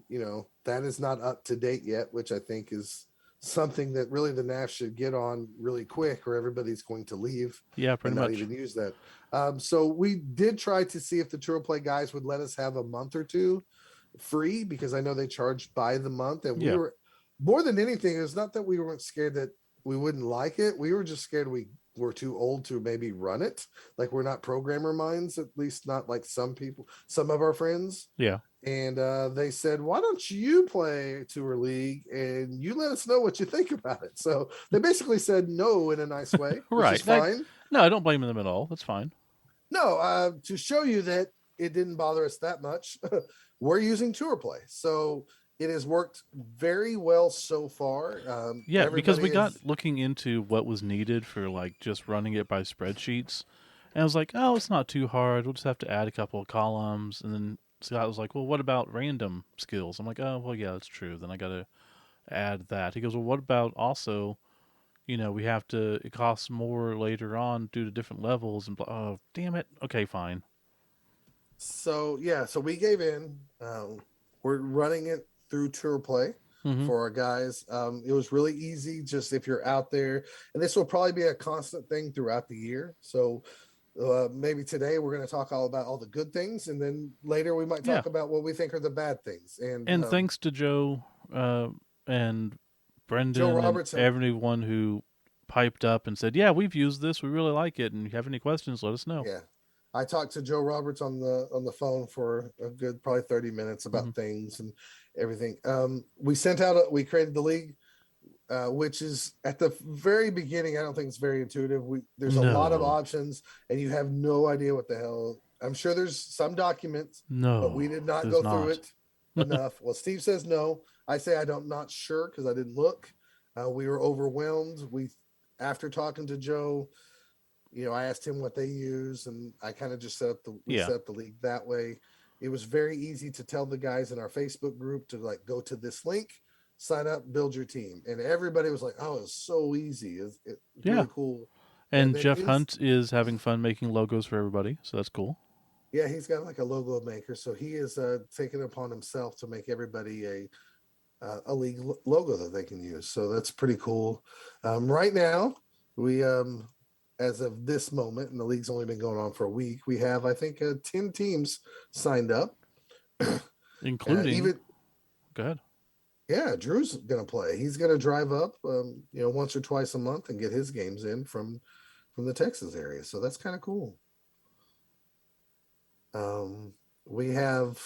that is not up to date yet, which I think is something that really the NAF should get on really quick, or everybody's going to leave Yeah, and pretty not much. even use that. So we did try to see if the Tour Play guys would let us have a month or two free, because I know they charge by the month, and we Yeah. were, more than anything, it's not that we weren't scared that we wouldn't like it. We were just scared we were too old to maybe run it. Like, we're not programmer minds, at least not like some of our friends. Yeah. And they said, why don't you play Tour League and you let us know what you think about it? So they basically said no in a nice way, which is Right. fine. No, I don't blame them at all. That's fine. No, to show you that it didn't bother us that much, we're using Tour Play. So it has worked very well so far. Yeah, because Everybody we got is, looking into what was needed for like just running it by spreadsheets, and I was like, oh, it's not too hard. We'll just have to add a couple of columns, and then Scott was like, well, what about random skills? I'm like, oh, well, yeah, that's true. Then I got to add that. He goes, well, what about also, we have to. It costs more later on due to different levels, and oh, damn it. Okay, fine. so yeah, so we gave in. We're running it through Tour Play Mm-hmm. for our guys. It was really easy, just if you're out there, and this will probably be a constant thing throughout the year. So maybe today we're going to talk all about all the good things, and then later we might Yeah, talk about what we think are the bad things. And and thanks to Joe and Joe Brendan and Roberts had, everyone who piped up and said, "Yeah, we've used this. We really like it. And if you have any questions, let us know." yeah, I talked to Joe Roberts on the phone for a good probably 30 minutes Hmm. about things and everything. We created the league. which is at the very beginning. I don't think it's very intuitive. There's a lot of No, options, and you have no idea what the hell. I'm sure there's some documents, but no, we did not there's go through not. it enough. Well, Steve says no. I say I don't not sure because I didn't look. We were overwhelmed. We After talking to Joe, I asked him what they use, and I kind of just we Yeah, set up the league that way. It was very easy to tell the guys in our Facebook group to like go to this link, sign up, build your team, and everybody was like, "Oh, it's so easy! It's yeah. really cool." And And then Jeff Hunt is having fun making logos for everybody, so that's cool. yeah, he's got like a logo maker, so he is taking it upon himself to make everybody a league logo that they can use. So that's pretty cool. Right now, we as of this moment, and the league's only been going on for a week, we have I think 10 teams signed up. Including, Even go ahead. Yeah, Drew's gonna play. He's gonna drive up, once or twice a month and get his games in from the Texas area. So that's kind of cool. Um, we have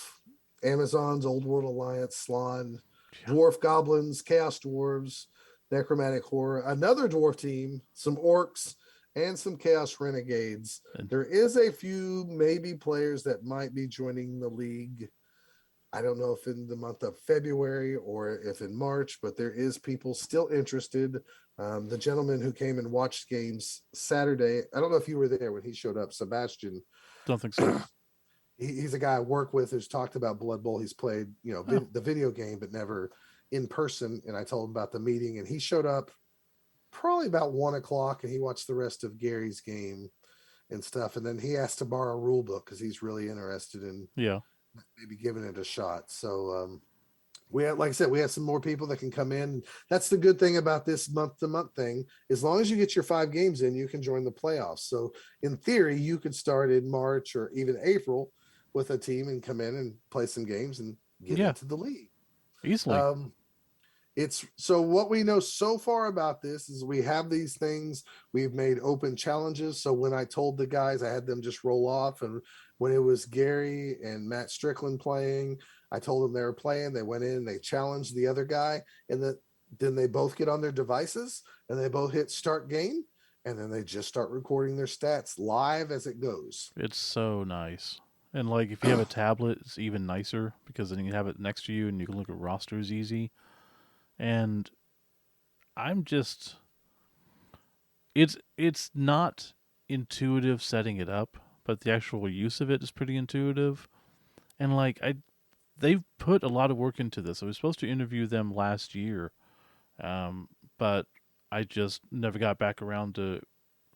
Amazon's Old World Alliance, Slon, Yeah. Dwarf Goblins, Chaos Dwarves, Necromantic Horror, another dwarf team, some orcs, and some Chaos Renegades. And There is a few maybe players that might be joining the league. I don't know if in the month of February or if in March, but there is people still interested. The gentleman who came and watched games Saturday, I don't know if you were there when he showed up, Sebastian. don't think so. He's a guy I work with who's talked about Blood Bowl. He's played, Oh, the video game, but never in person. And I told him about the meeting, and he showed up probably about 1 o'clock, and he watched the rest of Gary's game and stuff. And then he asked to borrow a rule book because he's really interested in yeah. maybe giving it a shot. So we had, like I said, we have some more people that can come in. That's the good thing about this month to month thing. As long as you get your 5 games in, you can join the playoffs. So in theory, you could start in March or even April with a team and come in and play some games and get Yeah, into the league. easily. Um, it's so what we know so far about this is we have these things. We've made open challenges. So when I told the guys, I had them just roll off. And when it was Gary and Matt Strickland playing, I told them they were playing. They went in, they challenged the other guy, and then they both get on their devices and they both hit start game, and then they just start recording their stats live as it goes. It's so nice. And like if you have a tablet, it's even nicer because then you have it next to you and you can look at rosters easy. And I'm just it's not intuitive setting it up, but the actual use of it is pretty intuitive. And like they've put a lot of work into this. I was supposed to interview them last year, um, but I just never got back around to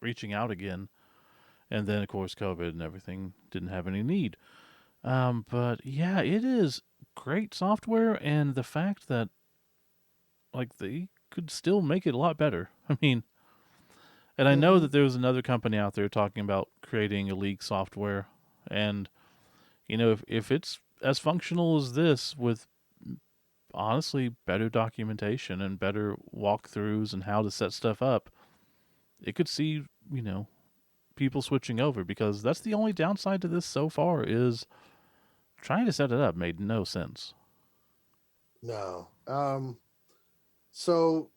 reaching out again. And then of course COVID and everything didn't have any need. But yeah, it is great software, and the fact that like they could still make it a lot better. I mean, and I know Mm-hmm. that there was another company out there talking about creating a league software, and if it's as functional as this with honestly better documentation and better walkthroughs and how to set stuff up, it could see you know people switching over because that's the only downside to this so far is trying to set it up made no sense. No. So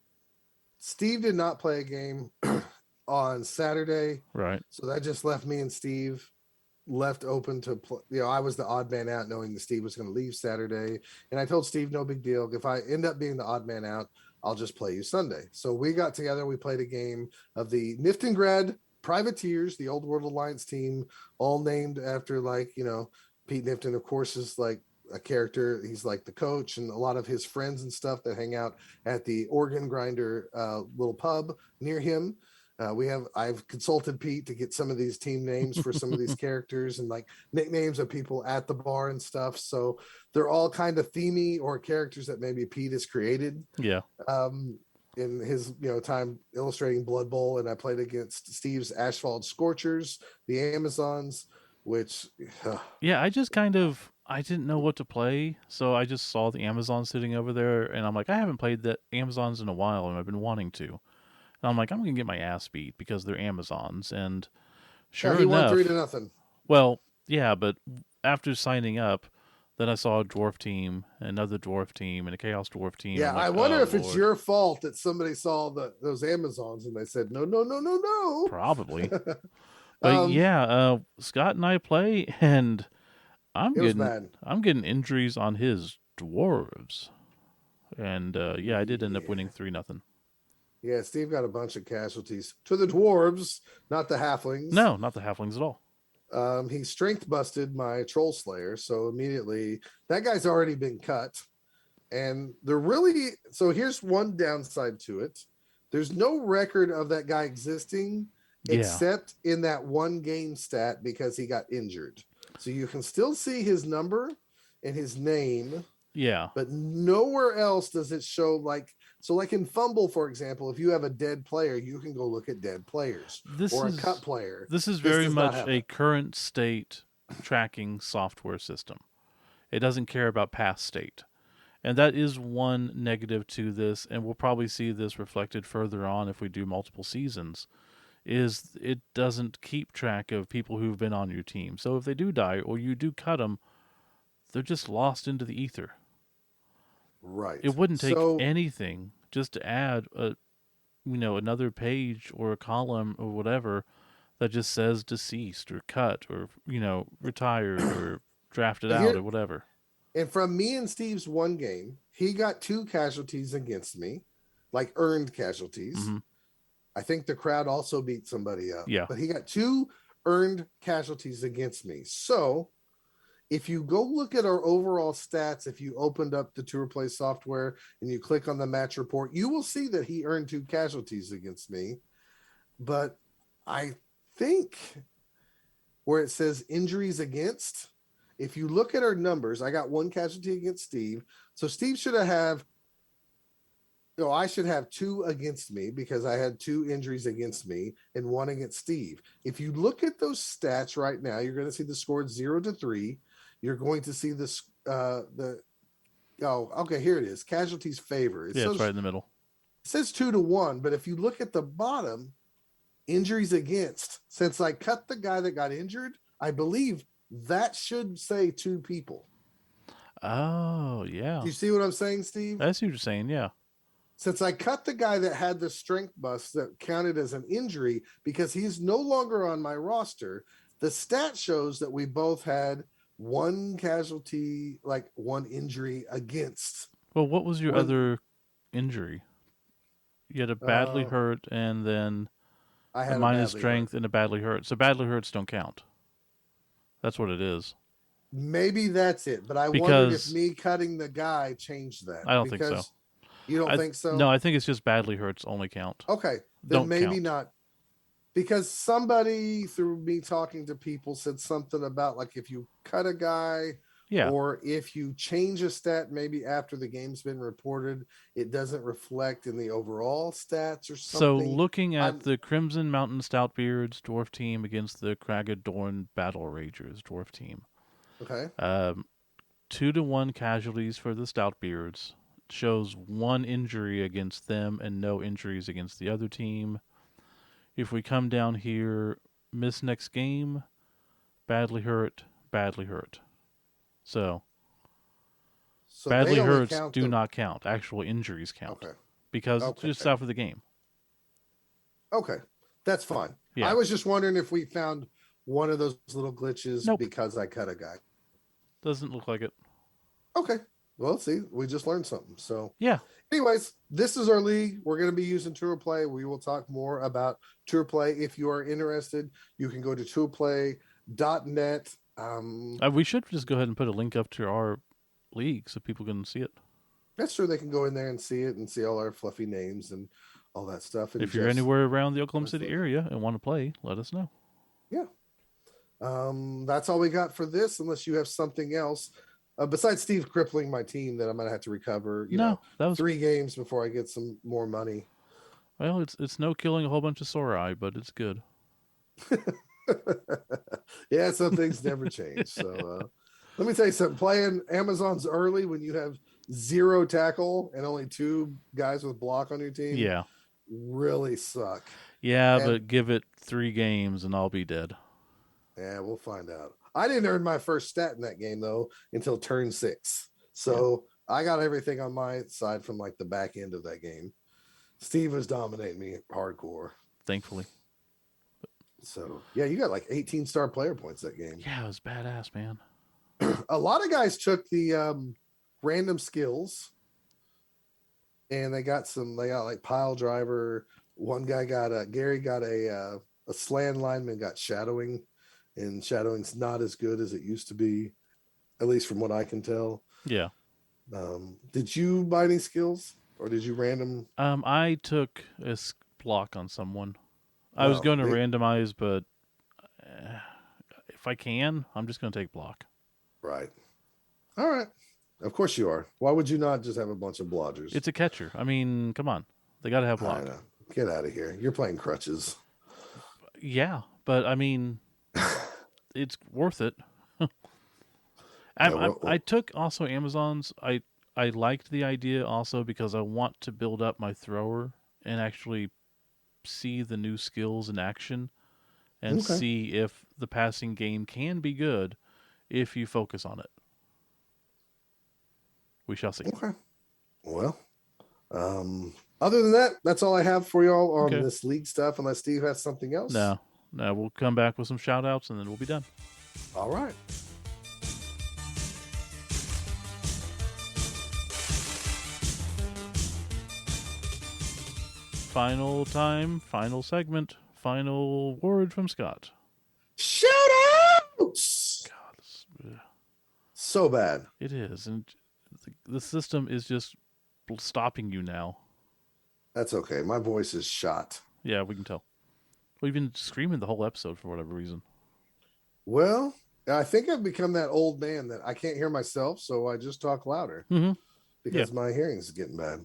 Steve did not play a game on Saturday, Right. so that just left me and Steve left open to play. I was the odd man out, knowing that Steve was going to leave Saturday, and I told Steve, no big deal. If I end up being the odd man out, I'll just play you Sunday. So we got together. We played a game of the Niftengrad Privateers, the Old World Alliance team, all named after Pete Nifton, of course, is like a character. He's like the coach, and a lot of his friends and stuff that hang out at the Organ Grinder little pub near him. I've consulted Pete to get some of these team names for some of these characters and like nicknames of people at the bar and stuff. So they're all kind of themey or characters that maybe Pete has created Yeah. um, in his time illustrating Blood Bowl. And I played against Steve's Asphalt Scorchers, the Amazons, which Yeah, I didn't know what to play, so I just saw the Amazon sitting over there, and I'm like, I haven't played the Amazons in a while, and I've been wanting to. And I'm like, I'm gonna get my ass beat because they're Amazons, and yeah, sure he won three to enough, nothing. well, yeah, but after signing up, Then I saw a dwarf team, another dwarf team, and a chaos dwarf team. Yeah, I'm I like, wonder oh if it's lord, your fault that somebody saw those Amazons and they said no, no, no, no, probably. no. But yeah, Scott and I play, and I'm It was getting bad. I'm getting injuries on his dwarves, and yeah, I did end up winning Yeah. 3-0. Yeah, Steve got a bunch of casualties to the dwarves, not the halflings. No, not the halflings at all. He strength busted my troll slayer, so immediately that guy's already been cut. And they're really so here's one downside to it. There's no record of that guy existing Yeah, except in that one game stat because he got injured. So you can still see his number and his name, yeah. but nowhere else does it show like in fumble, for example, if you have a dead player, you can go look at dead players This or a cut is player. this is This very does not much have a that. current state tracking software system. It doesn't care about past state. And that is one negative to this, and we'll probably see this reflected further on if we do multiple seasons, is it doesn't keep track of people who've been on your team. So if they do die or you do cut them, they're just lost into the ether. It Right. wouldn't take So anything just to add another page or a column or whatever that just says deceased or cut or retired or drafted out here or whatever. and from me and Steve's one game, he got two casualties against me, like earned casualties. Hmm. I think the crowd also beat somebody up, Yeah. but he got two earned casualties against me. So if you go look at our overall stats, if you opened up the tour play software and you click on the match report, you will see that he earned two casualties against me. But I think where it says injuries against, if you look at our numbers, I got one casualty against Steve. So Steve should have I should have two against me because I had two injuries against me and one against Steve. If you look at those stats right now, you're going to see the score 0-3. You're going to see this the oh okay, here it is. Casualties favor. Yeah, it's right in the middle. It says 2-1, but if you look at the bottom, injuries against, since I cut the guy that got injured, I believe that should say two people. Oh, Do yeah. you see what I'm saying, Steve? I see what you're saying, yeah. Since I cut the guy that had the strength bust that counted as an injury because he's no longer on my roster, the stat shows that we both had one casualty, like one injury against. Well, what was your When other injury? You had a badly uh, hurt and then I a had a minus badly hurt. strength and a badly hurt. So badly hurts don't count. That's what it is. Maybe that's it, but I wondered if Because me cutting the guy changed that I don't think so. because you don't think No, so? I think it's just badly hurts only count. Okay, then Don't maybe count. not. Because somebody through me talking to people said something about like if you cut a guy Yeah. or if you change a stat maybe after the game's been reported, it doesn't reflect in the overall stats or So something. looking at I'm the Crimson Mountain Stoutbeards dwarf team against the Kragadorn Battle Ragers dwarf team. okay. Um, 2-1 casualties for the Stoutbeards. Shows one injury against them and no injuries against the other team. If we come down here, miss next game, badly hurt, badly hurt. So So they badly only hurts count do the not count. Actual injuries count okay. because it's Okay. just out for the game. Okay. That's fine. I Yeah. was just wondering if we found one of those little glitches Nope. because I cut a guy. Doesn't look like it. Okay. Well, see, we just learned something. So Yeah. anyways, this is our league. We're going to be using Tour Play. We will talk more about Tour Play. If you are interested, you can go to tourplay.net. We should just go ahead and put a link up to our league so people can see it. That's true. They can go in there and see it and see all our fluffy names and all that stuff. And If you're just, anywhere around the Oklahoma City area and want to play, let us know. yeah. That's all we got for this, unless you have something else. Besides Steve crippling my team that I'm going to have to recover, No, that was 3 games before I get some more money. well. It's no killing a whole bunch of Sorai, but it's good. Yeah, some things never change. So let me tell you something. Playing Amazon's early when you have 0 tackle and only 2 guys with block on your team Yeah. really suck. Yeah, And but give it 3 games and I'll be dead. Yeah, we'll find out. I didn't earn my first stat in that game though until turn 6. Yeah, So I got everything on my side from like the back end of that game. Steve was dominating me hardcore. thankfully. So yeah, you got like 18-star player points that game. Yeah, it was badass, man. A lot of guys took the random skills and they got some. They got like pile driver. One guy got a Gary got a slant lineman got shadowing, and shadowing's not as good as it used to be, at least from what I can tell. Yeah. Did you buy any skills or did you random? I took a block on someone. I was Oh, going to randomize, but if I can, I'm just going to take block. right. All right. Of course you are. Why would you not just have a bunch of blodgers? It's a catcher. I mean, come on. They got to have I block. know. Get out of here. You're playing crutches. Yeah, but I mean, it's worth it. Yeah. I took also Amazon's. I liked the idea also because I want to build up my thrower and actually see the new skills in action and Okay. see if the passing game can be good if you focus on it. We shall see. Okay. Well, other than that, that's all I have for y'all on Okay. this league stuff. Unless Steve has something else. No, no, we'll come back with some shout outs and then we'll be done. All right. Final time, final segment, final word from Scott. Shout outs. God, So bad. it is. And the system is just stopping you now. That's okay. My voice is shot. Yeah, we can tell. We've been screaming the whole episode for whatever reason. Well, I think I've become that old man that I can't hear myself, so I just talk louder Mm-hmm. Yeah, because my hearing is getting bad.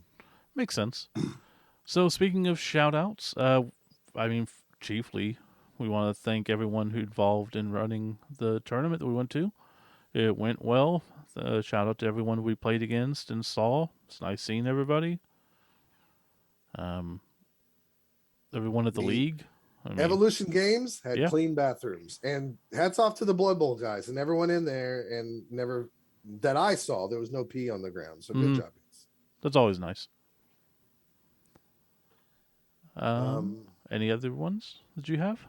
makes sense. So, speaking of shout outs, I mean, chiefly, we want to thank everyone who involved in running the tournament that we went to. It went well. Shout out to everyone we played against and saw. It's nice seeing everybody. Um, everyone at the The league. I mean, Evolution Games had yeah. clean bathrooms, and hats off to the Blood Bowl guys and everyone in there. And never that I saw, there was no pee on the ground. So good Mm-hmm. job. That's always nice. Um, Any other ones that you have?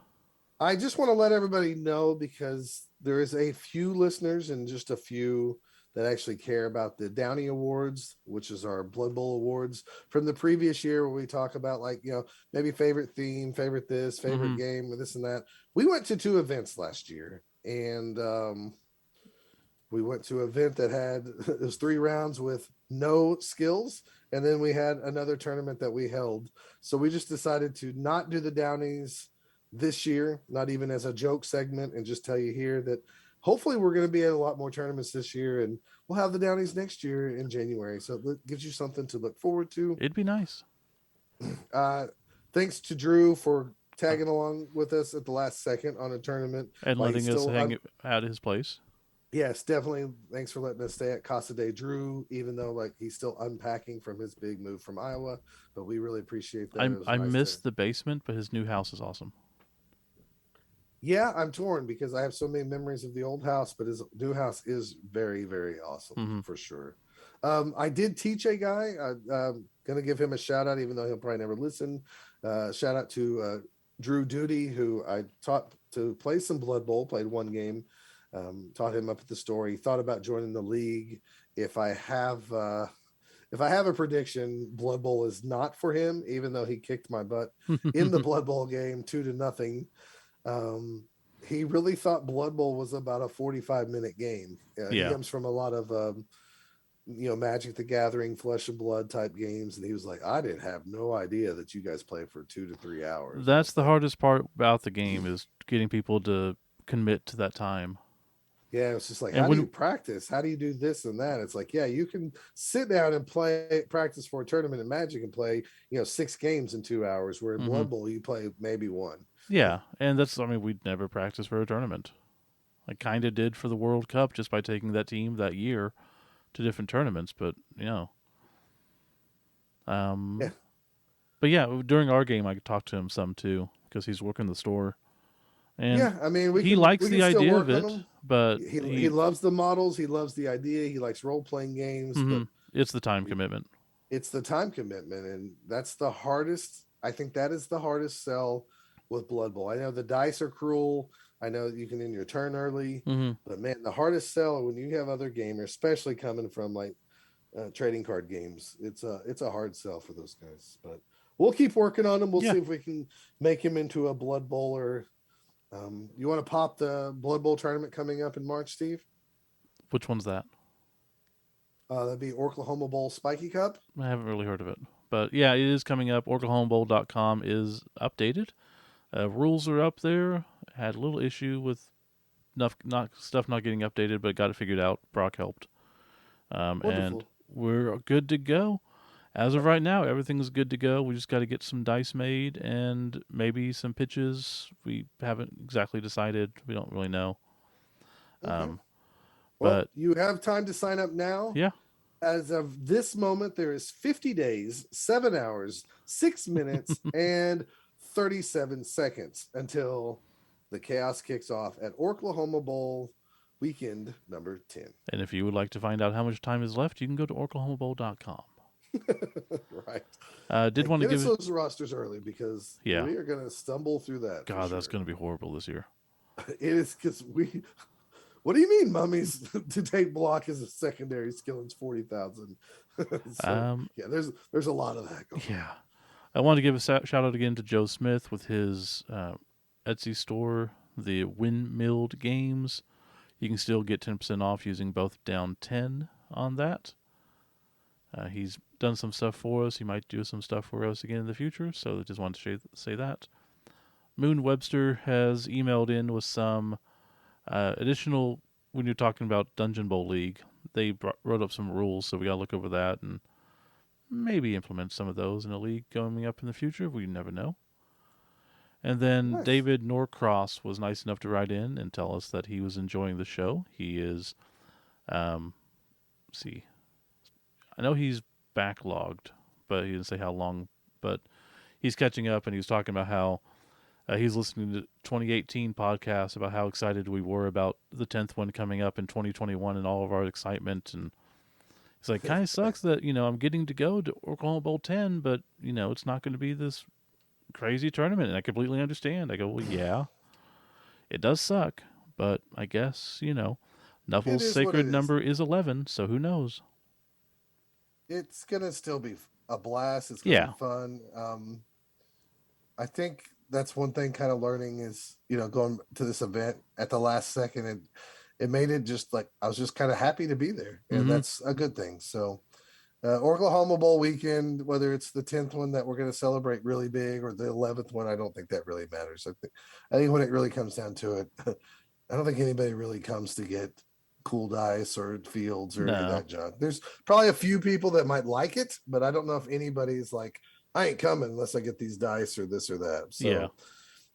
I just want to let everybody know because there is a few listeners and just a few that actually care about the Downey Awards, which is our Blood Bowl Awards from the previous year, where we talk about like, maybe favorite theme, favorite this, favorite Mm-hmm. game, this and that. We went to 2 events last year, and we went to an event that had it was 3 rounds with no skills, and then we had another tournament that we held. So we just decided to not do the Downies this year, not even as a joke segment, and just tell you here that hopefully we're going to be at a lot more tournaments this year, and we'll have the Downies next year in January. So it gives you something to look forward to. It'd be nice. Uh, thanks to Drew for tagging along with us at the last second on a tournament And while he's letting us still hang out at his place. Yes, definitely. Thanks for letting us stay at Casa de Drew, even though like he's still unpacking from his big move from Iowa. But we really appreciate that. It was I nice to. missed the basement, but his new house is awesome. Yeah, I'm torn because I have so many memories of the old house, but his new house is very, very awesome Mm-hmm. for sure. I did teach a guy. I'm gonna give him a shout out, even though he'll probably never listen. Shout out to Drew Duty, who I taught to play some Blood Bowl. Played 1 game. Taught him up at the store. He thought about joining the league. If I have a prediction, Blood Bowl is not for him, even though he kicked my butt in the Blood Bowl game 2-0. He really thought Blood Bowl was about a 45-minute game. He Yeah. comes from a lot of Magic the Gathering, Flesh and Blood type games, and he was like, I didn't have no idea that you guys play for 2 to 3 hours. That's the hardest part about the game is getting people to commit to that time. Yeah, it's just like, And how do you when practice? How do you do this and that? It's like, yeah, you can sit down and practice for a tournament in Magic and play, 6 games in 2 hours, where in Mhm. Blood Bowl you play maybe 1. yeah, and that's I mean we'd never practice for a tournament. I kind of did for the World Cup just by taking that team that year to different tournaments, but Yeah. but yeah, during our game I talked to him some too because he's working the store. And Yeah, I mean, he we likes can the still idea of work on it, them. but He loves the models. He loves the idea. He likes role playing games, but it's the time commitment. it's the time commitment, and that's the hardest. I think that is the hardest sell with Blood Bowl. I know the dice are cruel. I know you can end your turn early, Mm-hmm. but man, the hardest sell when you have other gamers, especially coming from like trading card games, it's a hard sell for those guys. But we'll keep working on him. We'll Yeah. see if we can make him into a Blood Bowler. You want to pop the Blood Bowl tournament coming up in March, Steve? Which one's that? That'd be Oklahoma Bowl Spiky Cup. I haven't really heard of it. But yeah, it is coming up. OklahomaBowl.com is updated. Rules are up there. Had a little issue with stuff not getting updated, but got it figured out. Brock helped. And Wonderful. we're good to go. As of right now, everything's good to go. We just got to get some dice made and maybe some pitches. We haven't exactly decided. We don't really know. Okay. Um, Well, but you have time to sign up now. yeah, As of this moment, there is 50 days, 7 hours, 6 minutes, and 37 seconds until the chaos kicks off at Oklahoma Bowl weekend number 10. and if you would like to find out how much time is left, you can go to OklahomaBowl.com. Right. Did And want to get us give those rosters early because yeah. we are going to stumble through that for God, that's sure. going to be horrible this year. It is because we. What do you mean, mummies to take block as a secondary skill? It's 40,000. So yeah, there's a lot of that going on. Yeah. I want to give a shout out again to Joe Smith with his Etsy store, the Windmilled Games. You can still get 10% off using both down 10 on that. He's done some stuff for us. He might do some stuff for us again in the future. So I just wanted to say that. Moon Webster has emailed in with some additional, when you're talking about Dungeon Bowl League, they wrote up some rules. So we got to look over that and maybe implement some of those in a league coming up in the future. We never know. And then Nice. David Norcross was nice enough to write in and tell us that he was enjoying the show. He is, see, I know he's backlogged, but he didn't say how long. But he's catching up, and he was talking about how he's listening to 2018 podcasts about how excited we were about the 10th one coming up in 2021 and all of our excitement. And it's like, kind of sucks that, I'm getting to go to Oklahoma Bowl 10, but, it's not going to be this crazy tournament. And I completely understand. I go, well, yeah, it does suck, but I guess, It Nuffle's is what it sacred is. number is 11, so who knows? It's gonna still be a blast. It's gonna be Yeah. fun. I think that's one thing kind of learning is, going to this event at the last second, and it made it just like I was just kind of happy to be there, and Mm-hmm. that's a good thing. So Oklahoma Bowl weekend, whether it's the 10th one that we're going to celebrate really big or the 11th one, I don't think that really matters. I think when it really comes down to it, I don't think anybody really comes to get cool dice or fields or any of No. that junk. There's probably a few people that might like it, but I don't know if anybody's like, I ain't coming unless I get these dice or this or that. Yeah. So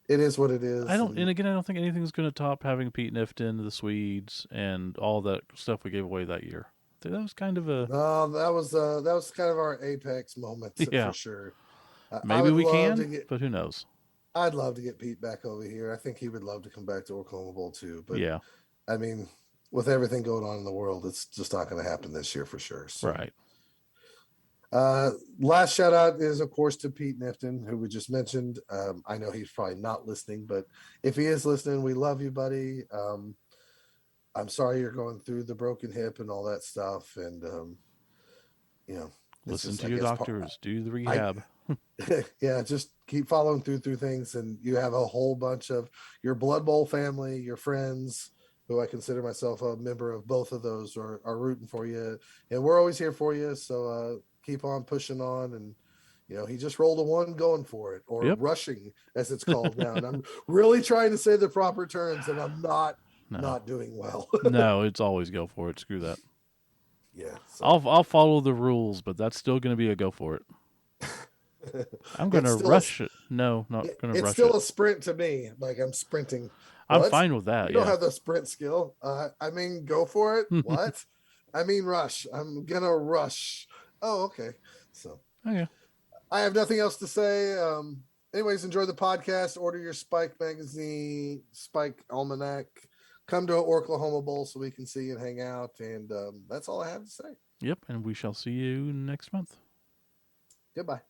it is what it is. And again, I don't think anything's going to top having Pete Nifton, the Swedes, and all that stuff we gave away that year. I think that was kind of a No, that was kind of our apex moment yeah. for sure. I Maybe would we love to can, get but who knows? I'd love to get Pete back over here. I think he would love to come back to Oklahoma Bowl too. But Yeah. I mean, with everything going on in the world, it's just not going to happen this year for sure. So, Right. last shout out is of course to Pete Nifton, who we just mentioned. I know he's probably not listening, but if he is listening, we love you, buddy. I'm sorry you're going through the broken hip and all that stuff, and it's Listen just to I your guess doctors. Do the I rehab. yeah, just keep following through things, and you have a whole bunch of your Blood Bowl family, your friends, who I consider myself a member of both of those, are rooting for you, and we're always here for you. So keep on pushing on, and he just rolled a one going for it, or Yep. rushing as it's called now, and I'm really trying to say the proper terms, and I'm No. not doing well. No, it's always go for it. Screw that. Yeah, so I'll follow the rules, but that's still going to be a go for it. I'm going it's to still a rush it. No, not going to it's rush it. still a sprint to me. Like I'm sprinting. I'm What? fine with that. You don't Yeah. have the sprint skill. I mean, go for it. What? I mean, rush. I'm gonna rush. Oh, okay. So Okay. I have nothing else to say. anyways, enjoy the podcast. Order your Spike magazine, Spike Almanac. Come to Oklahoma Bowl so we can see and hang out. And that's all I have to say. Yep, and we shall see you next month. Goodbye.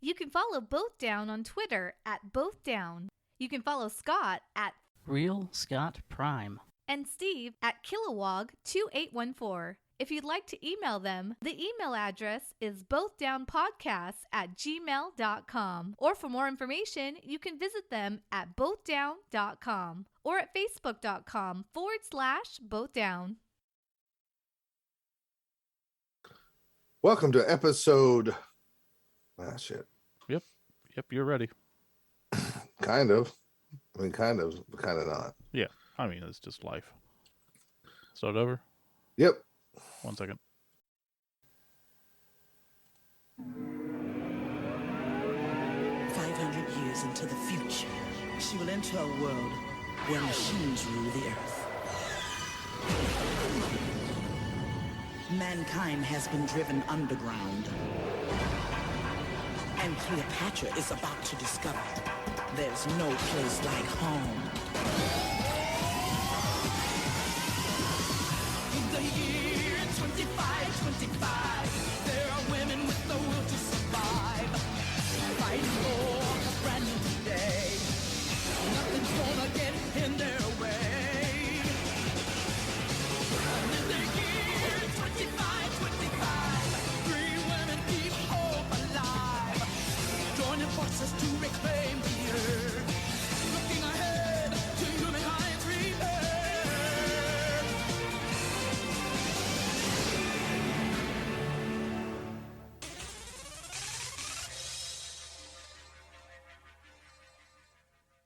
You can follow Both Down on Twitter at Both Down. You can follow Scott at Real Scott Prime and Steve at Kilowog2814. If you'd like to email them, the email address is bothdownpodcasts@gmail.com. Or for more information, you can visit them at bothdown.com or at facebook.com/bothdown. Welcome to episode. Shit. Yep, you're ready. Kind of. I mean, kind of not. Yeah, I mean, it's just life. Start over? Yep. 1 second. Years into the future, she will enter a world where machines rule the earth. Mankind has been driven underground. And Cleopatra is about to discover there's no place like home.